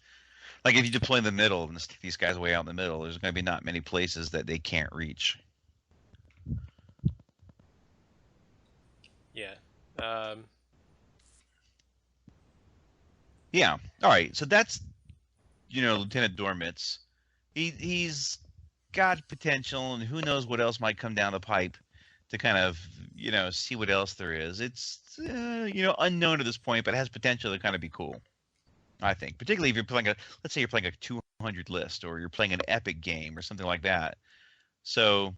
M: like if you deploy in the middle and stick these guys way out in the middle, there's going to be not many places that they can't reach.
N: Yeah.
M: Yeah. All right. So that's Lieutenant Dormitz. He's got potential, and who knows what else might come down the pipe to kind of see what else there is. It's unknown at this point, but it has potential to kind of be cool. I think, particularly if you're playing let's say you're playing a 200 list, or you're playing an epic game or something like that. So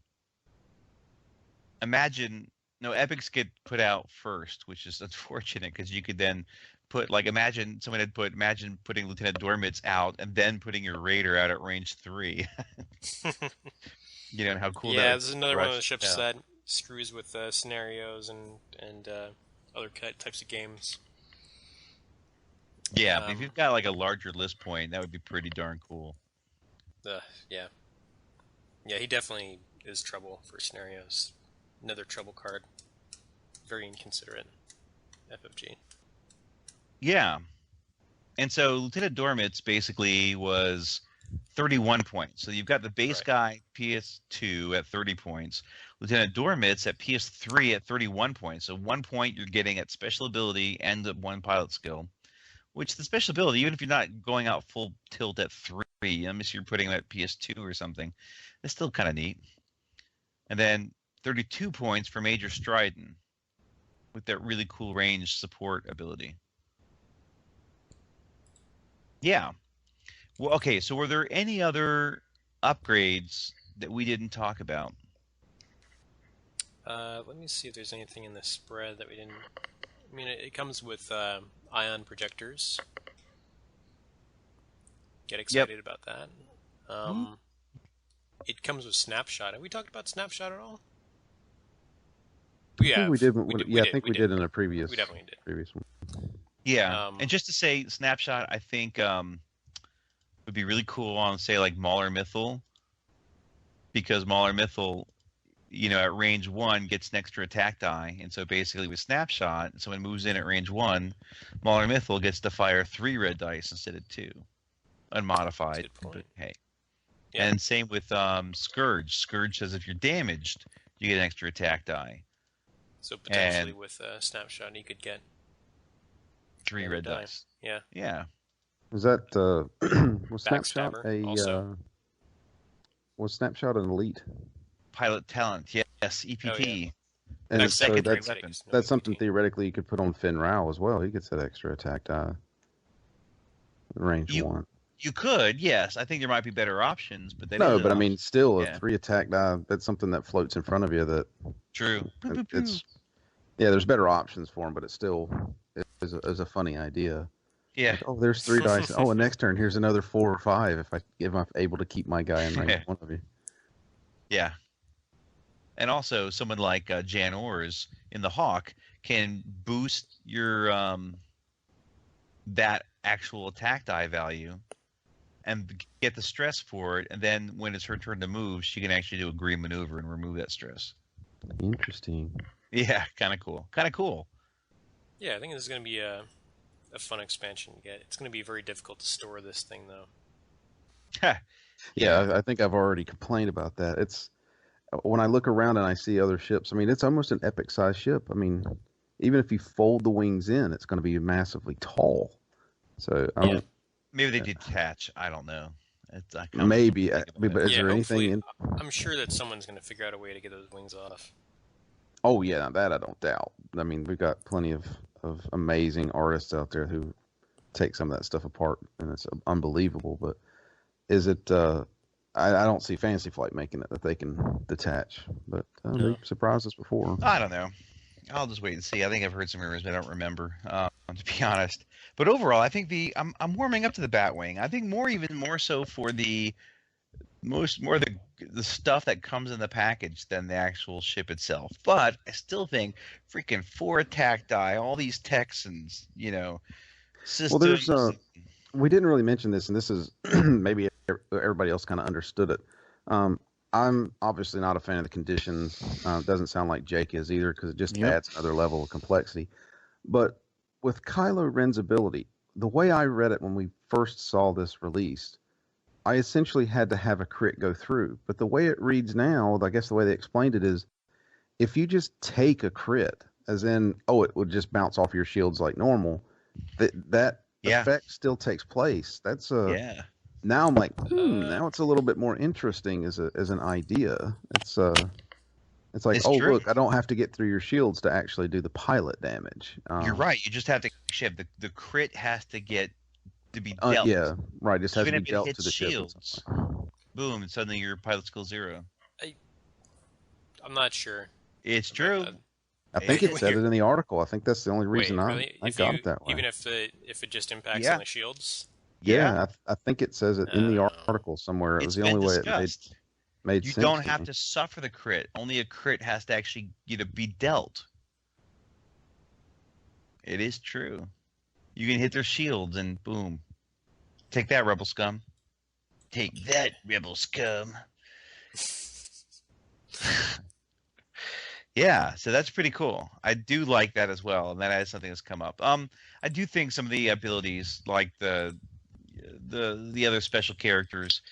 M: imagine, epics get put out first, which is unfortunate because you could then put imagine putting Lieutenant Dormitz out and then putting your Raider out at range 3. And how cool that is.
N: Yeah, this is another one of the ships that screws with scenarios and other types of games.
M: Yeah, if you've got a larger list point, that would be pretty darn cool.
N: Yeah, he definitely is trouble for scenarios. Another trouble card. Very inconsiderate. FFG.
M: Yeah. And so Lieutenant Dormitz basically was 31 points. So you've got the base guy, PS2, at 30 points. Lieutenant Dormitz at PS3 at 31 points. So 1 point you're getting at special ability and the 1 pilot skill. Which the special ability, even if you're not going out full tilt at 3, unless you're putting it at PS2 or something, it's still kind of neat. And then 32 points for Major Stridon with that really cool range support ability. Yeah. Well, okay, so were there any other upgrades that we didn't talk about?
N: Let me see if there's anything in the spread that we didn't... I mean, it comes with ion projectors. get excited about that. It comes with Snapshot. Have we talked about Snapshot at all?
P: I think we did. I think we did in a previous.
N: We definitely did.
P: Previous one.
M: Yeah, and just to say, Snapshot, I think would be really cool on, say, like Mauler Mythal, because Mauler Mythal, at range 1 gets an extra attack die, and so basically with Snapshot, someone moves in at range 1, Mauler Mythal gets to fire 3 red dice instead of 2, unmodified. But hey, yeah. And same with Scourge. Scourge says if you're damaged, you get an extra attack die.
N: So potentially with Snapshot, you could get
M: 3 red dice.
N: Yeah.
M: Yeah.
P: Was that was Snapshot was Snapshot an elite?
M: Pilot talent, yes, EPT.
N: Oh, yeah.
P: And so that's something theoretically you could put on Finn Rao as well. He gets that extra attack die. Range 1.
M: You could, yes. I think there might be better options, but
P: I mean, still a 3 attack die. That's something that floats in front of you. That
M: true.
P: There's better options for him, but it still is a funny idea.
M: Yeah.
P: Like, there's 3 dice. And next turn here's another 4 or 5 if I'm able to keep my guy in range 1 of you.
M: Yeah. And also, someone like Jan Ors in the Hawk can boost your that actual attack die value and get the stress for it. And then when it's her turn to move, she can actually do a green maneuver and remove that stress.
P: Interesting.
M: Yeah, kind of cool. Kind of cool.
N: Yeah, I think this is going to be a fun expansion to get. It's going to be very difficult to store this thing, though.
P: Yeah, I think I've already complained about that. It's when I look around and I see other ships, I mean, it's almost an epic-sized ship. I mean, even if you fold the wings in, it's going to be massively tall. So
M: maybe they detach. I don't know.
P: Maybe, but is there anything?
N: I'm sure that someone's going to figure out a way to get those wings off.
P: Oh yeah, that I don't doubt. I mean, we've got plenty of amazing artists out there who take some of that stuff apart, and it's unbelievable. But is it? I don't see Fantasy Flight making it that they can detach, but they surprised us before.
M: I don't know. I'll just wait and see. I think I've heard some rumors, but I don't remember, to be honest. But overall, I think I'm warming up to the Batwing. I think even more so for the stuff that comes in the package than the actual ship itself. But I still think freaking 4 attack die, all these Texans, systems.
P: Well, we didn't really mention this, and this is maybe everybody else kind of understood it. I'm obviously not a fan of the conditions. Doesn't sound like Jake is either, because it just adds another level of complexity. But with Kylo Ren's ability, the way I read it when we first saw this released, I essentially had to have a crit go through. But the way it reads now, I guess the way they explained it is, if you just take a crit, as in, it would just bounce off your shields like normal, that effect still takes place. That's Now I'm like, now it's a little bit more interesting as an idea. It's like, look, I don't have to get through your shields to actually do the pilot damage.
M: You're right. You just have to have the crit has to get to be dealt.
P: Yeah, right. Just has to be dealt to the
M: shields. Boom! And suddenly your pilot skill 0.
N: I'm not sure.
M: It's true.
P: I think it said it in the article. I think that's the only reason I got it that way.
N: Even if it just impacts on the shields.
P: Yeah, I think it says it in the article somewhere. It was the only way it made sense.
M: You don't have to suffer the crit. Only a crit has to actually be dealt. It is true. You can hit their shields and boom. Take that, Rebel Scum. Take that, Rebel Scum. Yeah, so that's pretty cool. I do like that as well, and that is something that's come up. I do think some of the abilities, like the other special characters,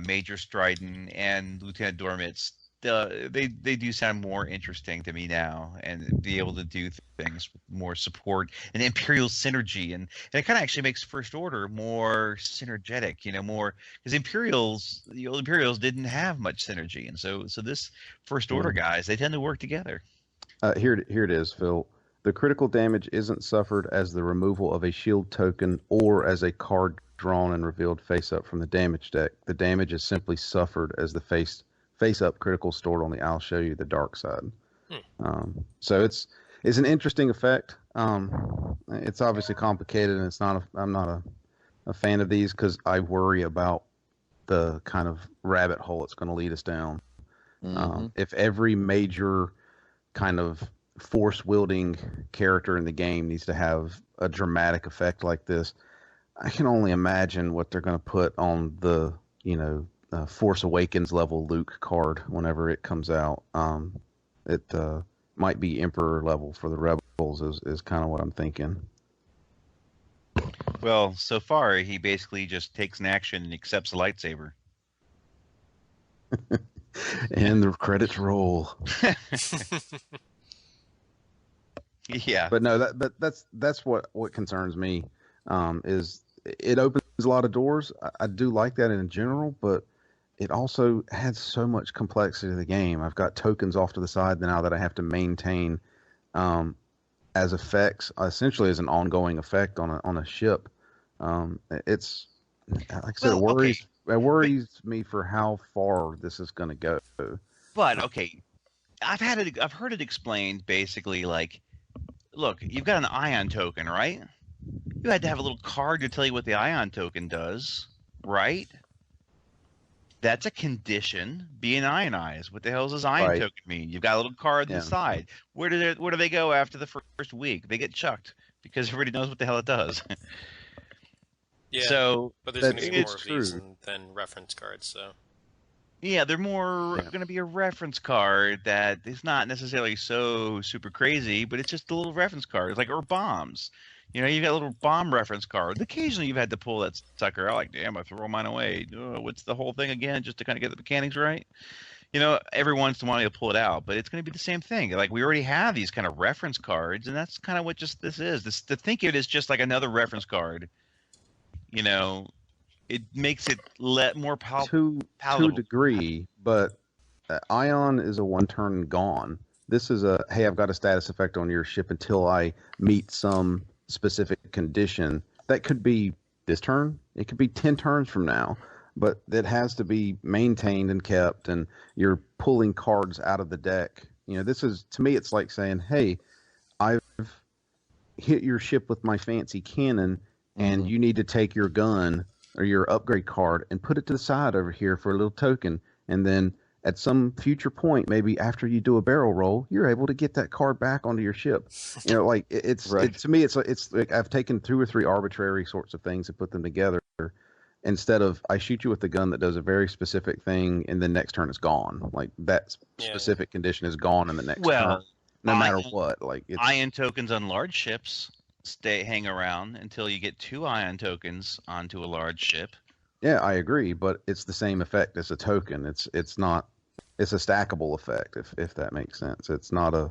M: Major Stridon and Lieutenant Dormitz, they do sound more interesting to me now, and be able to do things with more support and Imperial synergy, and it kind of actually makes First Order more synergetic, more, because the old Imperials didn't have much synergy, and so this First Order guys, they tend to work together.
P: Here it is, Phil. The critical damage isn't suffered as the removal of a shield token or as a card drawn and revealed face up from the damage deck. The damage is simply suffered as the face up critical stored on the I'll show you the dark side. So it's an interesting effect. It's obviously complicated, and I'm not a a fan of these because I worry about the kind of rabbit hole it's going to lead us down. If every major kind of force-wielding character in the game needs to have a dramatic effect like this, I can only imagine what they're going to put on the, Force Awakens level Luke card whenever it comes out. It might be Emperor level for the Rebels is kind of what I'm thinking.
M: Well, so far he basically just takes an action and accepts a lightsaber.
P: And the credits roll.
M: Yeah,
P: but no, that's what concerns me. Is it opens a lot of doors. I do like that in general, but it also adds so much complexity to the game. I've got tokens off to the side now that I have to maintain as effects, essentially as an ongoing effect on a ship. It's like I said, it worries me for how far this is going to go.
M: But okay, I've heard it explained basically like, look, you've got an ion token, right? You had to have a little card to tell you what the ion token does, right? That's a condition being ionized. What the hell does this ion token mean? You've got a little card on the side. Where do they go after the first week? They get chucked because everybody knows what the hell it does.
N: Yeah.
M: So,
N: but there's going to be more of these than reference cards. So.
M: Yeah, they're more going to be a reference card that is not necessarily so super crazy, but it's just a little reference card, or bombs. You've got a little bomb reference card. Occasionally you've had to pull that sucker out, like, damn, I throw mine away. What's the whole thing again, just to kind of get the mechanics right? Every once in a while you'll pull it out, but it's going to be the same thing. Like, we already have these kind of reference cards, and that's kind of what this is. To think of it as just like another reference card, it makes it more palatable.
P: To a degree, but Ion is a one turn and gone. This is hey, I've got a status effect on your ship until I meet some specific condition. That could be this turn. It could be 10 turns from now, but it has to be maintained and kept, and you're pulling cards out of the deck. This is, to me, it's like saying, hey, I've hit your ship with my fancy cannon, and you need to take your gun or your upgrade card and put it to the side over here for a little token. And then at some future point, maybe after you do a barrel roll, you're able to get that card back onto your ship. Like it's to me, it's like I've taken 2 or 3 arbitrary sorts of things and put them together instead of I shoot you with the gun that does a very specific thing and then next turn it's gone. Like that specific condition is gone in the next turn, no matter what. Like
M: ion tokens on large ships hang around until you get 2 ion tokens onto a large ship.
P: Yeah, I agree, but it's the same effect as a token. It's not. It's a stackable effect, if that makes sense. It's not a.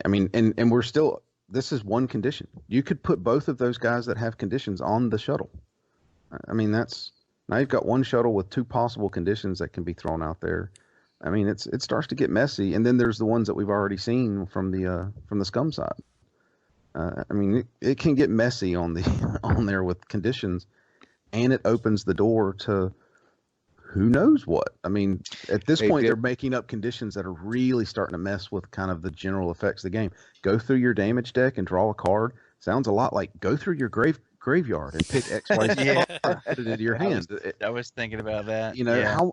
P: I mean, and we're still. This is one condition. You could put both of those guys that have conditions on the shuttle. I mean, that's now you've got one shuttle with 2 possible conditions that can be thrown out there. I mean, it starts to get messy, and then there's the ones that we've already seen from the scum side. I mean, it can get messy on there with conditions, and it opens the door to who knows what. I mean, at this point, they're making up conditions that are really starting to mess with kind of the general effects of the game. Go through your damage deck and draw a card. Sounds a lot like go through your graveyard and pick X, Y, Z, put it into your hand.
M: I was thinking about that.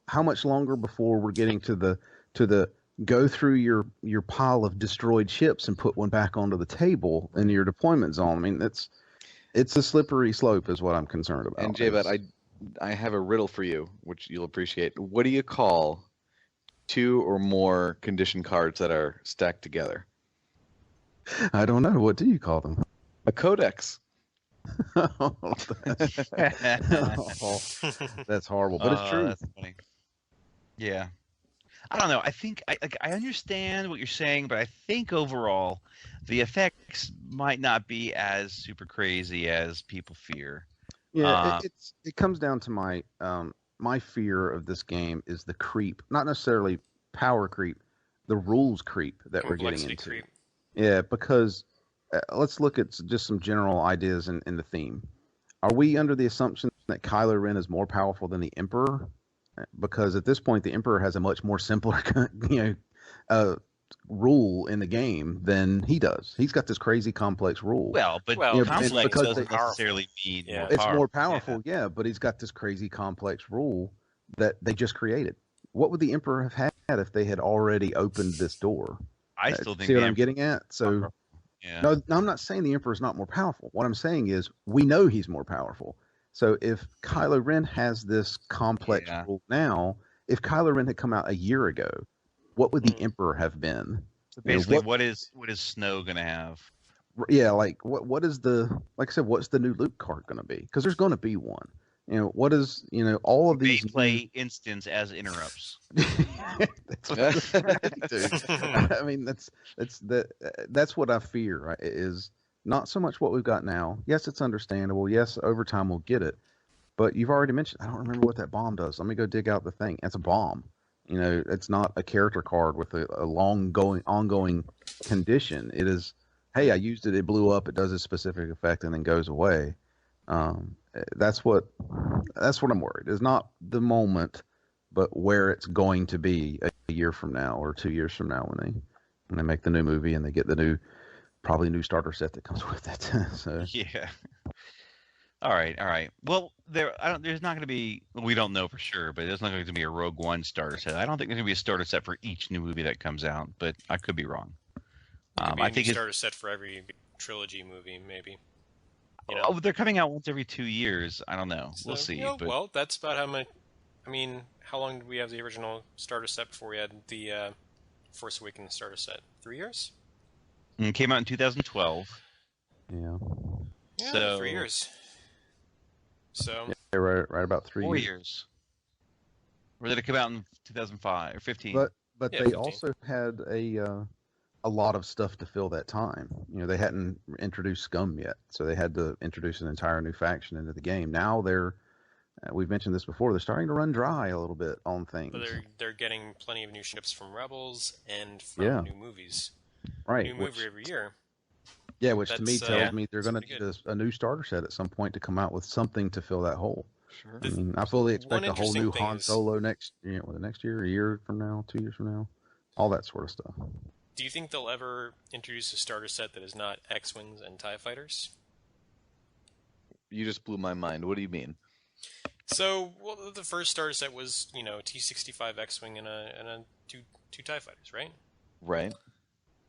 P: How much longer before we're getting to the go through your pile of destroyed ships and put one back onto the table in your deployment zone? I mean, it's a slippery slope is what I'm concerned about.
O: And J-Bet, I have a riddle for you, which you'll appreciate. What do you call 2 or more condition cards that are stacked together?
P: I don't know. What do you call them?
O: A codex.
P: Oh, that's horrible, but it's true.
M: That's funny. Yeah. I don't know. I think I understand what you're saying, but I think overall the effects might not be as super crazy as people fear.
P: Yeah, it comes down to my fear of this game is the creep, not necessarily power creep, the rules creep that we're getting into. Creep. Yeah, because let's look at just some general ideas in the theme. Are we under the assumption that Kylo Ren is more powerful than the Emperor? Because at this point, the Emperor has a much more simpler, rule in the game than he does. He's got this crazy complex rule.
M: Well, but complex doesn't necessarily mean more
P: it's
M: powerful.
P: more powerful, but he's got this crazy complex rule that they just created. What would the Emperor have had if they had already opened this door?
M: I still think.
P: See what I'm getting at? So, no, I'm not saying the Emperor is not more powerful. What I'm saying is we know he's more powerful. So if Kylo Ren has this complex rule now, if Kylo Ren had come out a year ago, what would the Emperor have been?
M: So basically, what is Snow going to have?
P: Yeah, like what is like I said, what's the new Luke card going to be? Because there's going to be one. What is all of these
M: play instance as interrupts.
P: That's what I mean, that's what I fear, right? Is not so much what we've got now. Yes, it's understandable. Yes, over time we'll get it. But you've already mentioned, I don't remember what that bomb does. Let me go dig out the thing. It's a bomb. It's not a character card with a ongoing condition. It is, hey, I used it, it blew up, it does a specific effect and then goes away. That's what I'm worried. It's not the moment, but where it's going to be a year from now or 2 years from now when they make the new movie and they get the probably new starter set that comes with it. So
M: yeah. All right. Well, there's not going to be. We don't know for sure, but there's not going to be a Rogue One starter set. I don't think there's going to be a starter set for each new movie that comes out, but I could be wrong.
N: I think a starter set for every trilogy movie, maybe.
M: Oh, they're coming out once every 2 years. I don't know. We'll see. But...
N: Well, that's about how much. I mean, how long did we have the original starter set before we had the Force Awakens starter set? 3 years?
M: It came out in 2012.
P: Yeah.
N: So 3 years. So
P: yeah, right about 3 years.
M: 4 years. Or did it come out in 2005 or 15?
P: But they 15. Also had a lot of stuff to fill that time. They hadn't introduced Scum yet, so they had to introduce an entire new faction into the game. Now we've mentioned this before, they're starting to run dry a little bit on things.
N: But they're getting plenty of new ships from Rebels and from new movies.
P: Right.
N: New movie every year.
P: Yeah, which to me tells me they're going to need a new starter set at some point to come out with something to fill that hole.
N: Sure.
P: I mean, I fully expect a whole new Han Solo next year, a year from now, 2 years from now, all that sort of stuff.
N: Do you think they'll ever introduce a starter set that is not X-Wings and TIE Fighters?
O: You just blew my mind. What do you mean?
N: So, the first starter set was, T-65 X-Wing and two TIE Fighters, right?
O: Right.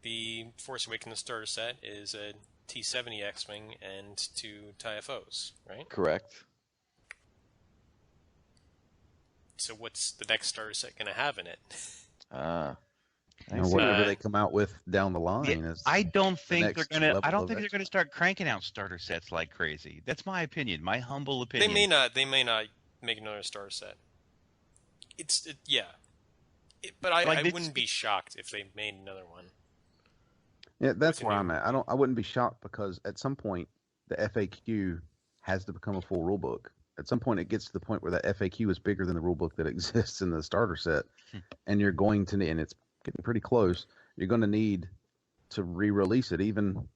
N: The Force Awakens starter set is a T-70 X-Wing and 2 TIE FOs, right?
O: Correct.
N: So what's the next starter set going to have in it?
P: Whatever they come out with down the line is.
M: I don't think they're gonna. I don't think they're gonna start cranking out starter sets like crazy. That's my opinion, my humble opinion.
N: They may not make another starter set. But I wouldn't be shocked if they made another one.
P: Yeah, that's where I'm at. I wouldn't be shocked because at some point the FAQ has to become a full rule book. At some point it gets to the point where that FAQ is bigger than the rule book that exists in the starter set, and you're going to, and it's getting pretty close. You're going to need to re-release it, even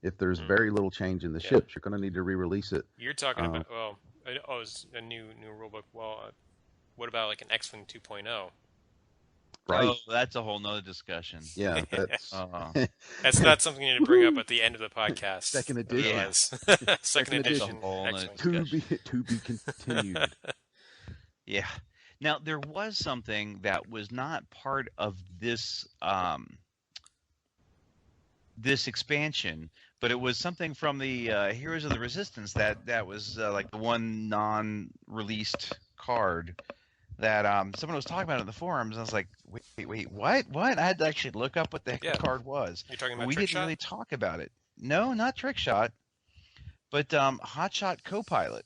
P: if there's very little change in the ships. You're going to need to re-release it.
N: You're talking about it's a new rulebook. Well, what about like an X-Wing 2.0?
P: Right.
M: Oh, that's a whole nother discussion.
P: Yeah, that's
N: that's not something you need to bring up at the end of the podcast.
P: Second edition.
N: Yes. Second edition.
P: To be continued.
M: Yeah. Now there was something that was not part of this this expansion, but it was something from the Heroes of the Resistance that was like the one non-released card that someone was talking about in the forums. I was like, wait, what? I had to actually look up what the heck the card was.
N: You're talking about
M: we didn't really talk about it. No, not Trick Shot, but Hotshot Copilot.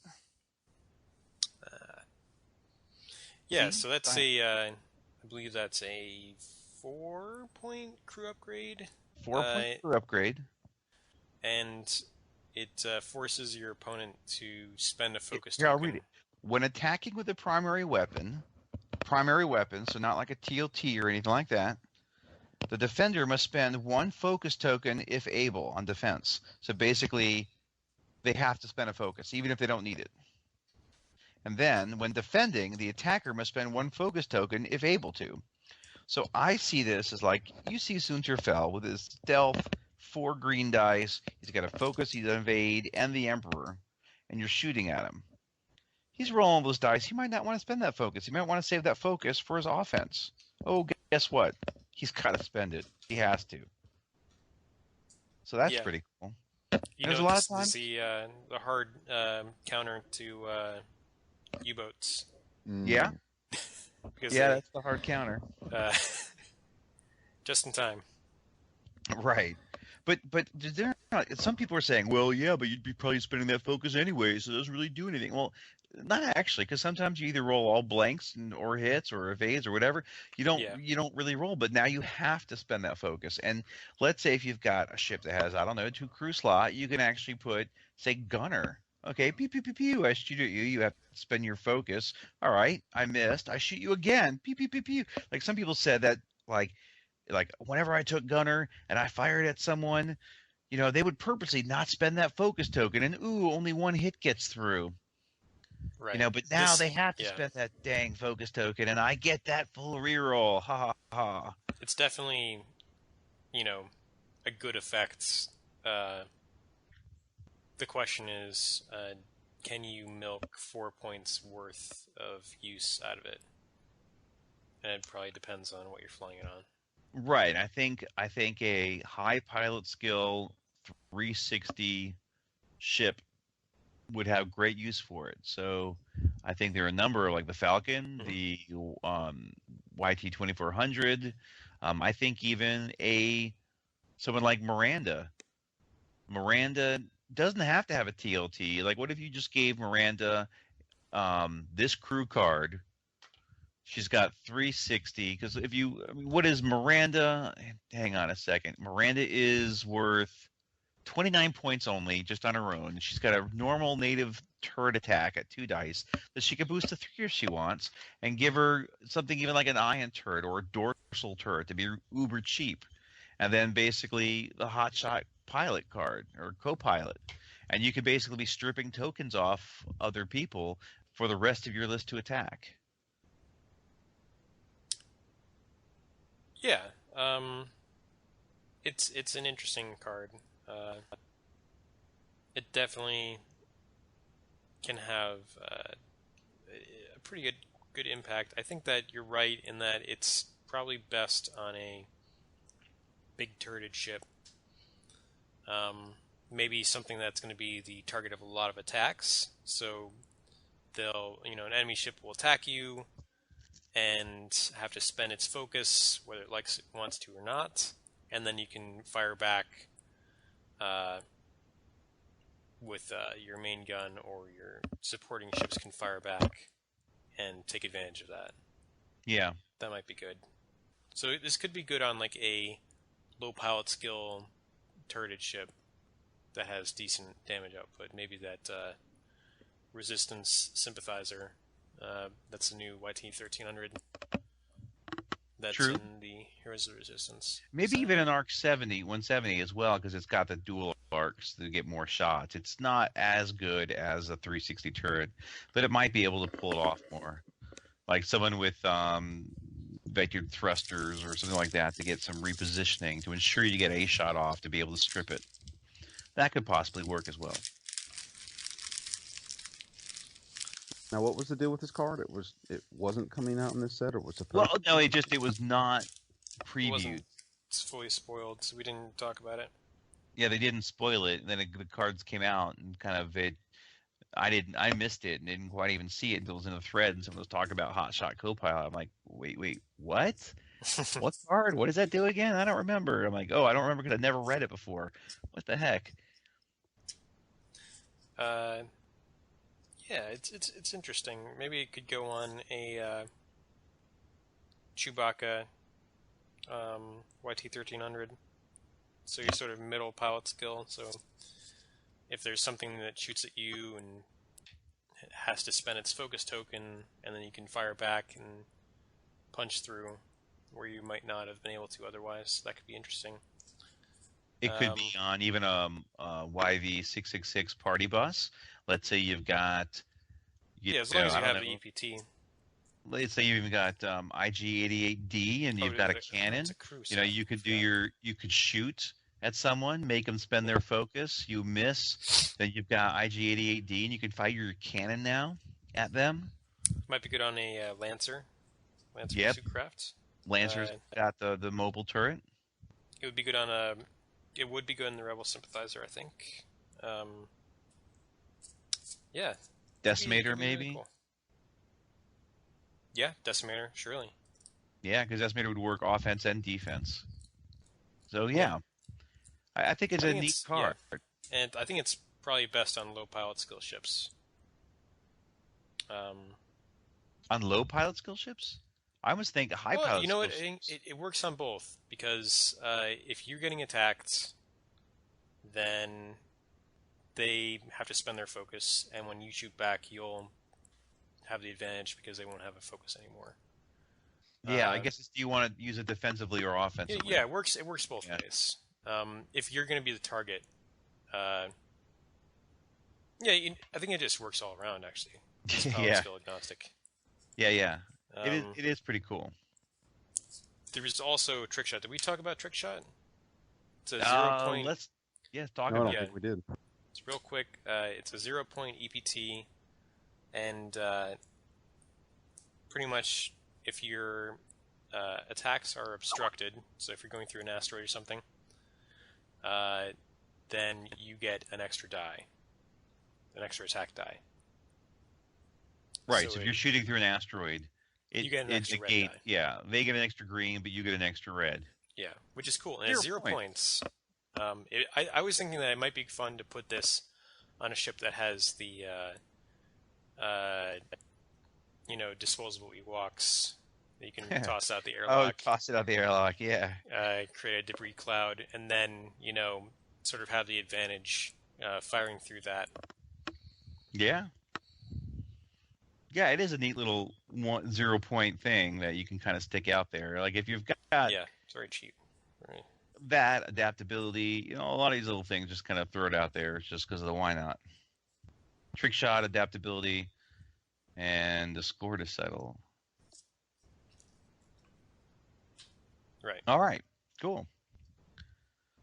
N: Yeah, so that's I believe that's a 4-point crew upgrade.
M: 4-point crew upgrade.
N: And it forces your opponent to spend a focus
M: token.
N: I'll
M: read it. When attacking with a primary weapon, so not like a TLT or anything like that, the defender must spend 1 focus token if able on defense. So basically, they have to spend a focus, even if they don't need it. And then, when defending, the attacker must spend 1 focus token if able to. So I see this as like, you see Sunterfell with his stealth, 4 green dice. He's got a focus, he's evade, and the Emperor, and you're shooting at him. He's rolling those dice. He might not want to spend that focus. He might want to save that focus for his offense. Oh, guess what? He's got to spend it. He has to. So that's pretty cool.
N: There's a lot of times. The hard counter to U-boats.
M: Yeah. That's the hard counter.
N: Just in time.
M: Right. But some people are saying, well, yeah, but you'd be probably spending that focus anyway, so it doesn't really do anything. Well, not actually, because sometimes you either roll all blanks or hits or evades or whatever. You don't really roll, but now you have to spend that focus. And let's say if you've got a ship that has, I don't know, 2 crew slot, you can actually put, say, gunner. Okay, pew, pew, pew, pew, I shoot at you. You have to spend your focus. All right, I missed. I shoot you again. Pew, pew, pew, pew. Like some people said that, like whenever I took gunner and I fired at someone, they would purposely not spend that focus token, and only 1 hit gets through.
N: Right.
M: But now they have to spend that dang focus token, and I get that full reroll. Ha ha ha.
N: It's definitely, a good effect. The question is, can you milk 4 points worth of use out of it? And it probably depends on what you're flying it on.
M: Right. I think a high pilot skill 360 ship would have great use for it. So I think there are a number like the Falcon, the YT-2400. I think even someone like Miranda. Miranda doesn't have to have a TLT. Like, what if you just gave Miranda this crew card? She's got 360. Because what is Miranda? Hang on a second. Miranda is worth 29 points only, just on her own. She's got a normal native turret attack at 2 dice that she can boost to 3 if she wants, and give her something even like an ion turret or a dorsal turret to be uber cheap. And then basically the hotshot pilot card or co-pilot. And you could basically be stripping tokens off other people for the rest of your list to attack.
N: Yeah. It's an interesting card. It definitely can have a pretty good impact. I think that you're right in that it's probably best on a big turreted ship. Maybe something that's going to be the target of a lot of attacks. So an enemy ship will attack you and have to spend its focus, whether it wants to or not, and then you can fire back with your main gun, or your supporting ships can fire back and take advantage of that.
M: Yeah.
N: That might be good. So this could be good on like a low pilot skill turreted ship that has decent damage output. Maybe that resistance sympathizer, that's the new YT-1300. That's
M: True.
N: In the Heroes of Resistance.
M: Maybe even an Arc 170 as well, because it's got the dual arcs to get more shots. It's not as good as a 360 turret, but it might be able to pull it off more. Like someone with vectored thrusters or something like that to get some repositioning to ensure you get a shot off to be able to strip it. That could possibly work as well.
P: Now, what was the deal with this card? It wasn't coming out in this set, or was it?
M: Well, no, it was not previewed.
N: It's fully spoiled, so we didn't talk about it.
M: Yeah, they didn't spoil it, and then the cards came out, and kind of I missed it and didn't quite even see it until it was in the thread, and someone was talking about Hotshot Copilot. I'm like, wait, what? What card? What does that do again? I don't remember. I'm like, I don't remember because I never read it before. What the heck?
N: Yeah, it's interesting. Maybe it could go on a Chewbacca YT-1300. So you're sort of middle pilot skill. So if there's something that shoots at you and it has to spend its focus token, and then you can fire back and punch through where you might not have been able to otherwise, that could be interesting.
M: It could be on even a YV-666 party bus. Let's say you've got...
N: as long as you have the EPT.
M: let's say you've even got IG-88D and you've got a cannon. You could you could shoot at someone, make them spend their focus. You miss, then you've got IG-88D, and you can fire your cannon now at them.
N: Might be good on a Lancer. Lancer Suitcraft.
M: Lancer's got the mobile turret.
N: It would be good on a. It would be good in the Rebel Sympathizer, I think. Yeah.
M: Decimator, maybe.
N: Really cool. Yeah, Decimator, surely.
M: Yeah, because Decimator would work offense and defense. So yeah, I think it's a neat card.
N: Yeah. And I think it's probably best on low pilot skill ships.
M: On low pilot skill ships? I was thinking high pilot.
N: You know what? It works on both because if you're getting attacked, then they have to spend their focus, and when you shoot back, you'll have the advantage because they won't have a focus anymore.
M: Yeah, I guess do you want to use it defensively or offensively?
N: Yeah, it works both ways. If you're going to be the target, I think it just works all around actually. It's skill agnostic.
M: Yeah. It is pretty cool.
N: There is also Trick Shot. Did we talk about Trick Shot? It's a 0 point.
M: Let's talk
P: about it.
M: it.
P: I don't think we did.
N: It's real quick. It's a 0 point EPT, and pretty much if your attacks are obstructed, so if you're going through an asteroid or something, then you get an extra die, an extra attack die.
M: Right. So if you're shooting through an asteroid,
N: you get an extra red die.
M: Yeah, they get an extra green, but you get an extra red.
N: Yeah, which is cool. And it's 0 points. I was thinking that it might be fun to put this on a ship that has the, disposable Ewoks that you can toss out the airlock.
M: Oh, toss it out the airlock, yeah.
N: Create a debris cloud, and then, sort of have the advantage firing through that.
M: Yeah. Yeah, it is a neat little 0 point thing that you can kind of stick out there. Like if you've got
N: it's very cheap. Right.
M: That adaptability, a lot of these little things, just kind of throw it out there just because of the why not. Trick Shot, adaptability, and the score to settle.
N: Right.
M: All right. Cool.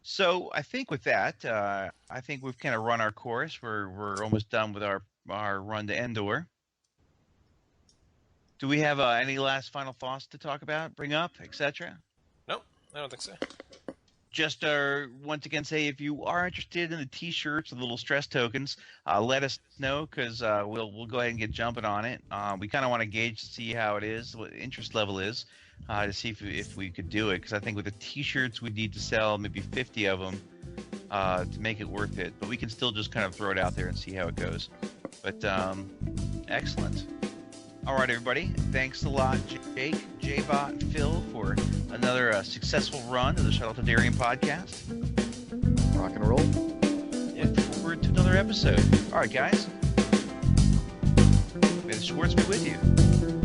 M: So I think with that, I think we've kind of run our course. We're almost done with our run to Endor. Do we have any last final thoughts to talk about, bring up, etc.?
N: No, I don't think so.
M: Just once again say if you are interested in the T-shirts, the little stress tokens, let us know because we'll go ahead and get jumping on it. We kind of want to gauge to see how it is, what the interest level is, to see if we could do it. Because I think with the T-shirts we need to sell maybe 50 of them to make it worth it. But we can still just kind of throw it out there and see how it goes. But excellent. All right, everybody. Thanks a lot, Jake, J-Bot, and Phil, for another successful run of the Shuttle Tydirium podcast.
O: Rock and roll.
M: Yeah, forward to another episode. All right, guys. May the Schwartz be with you.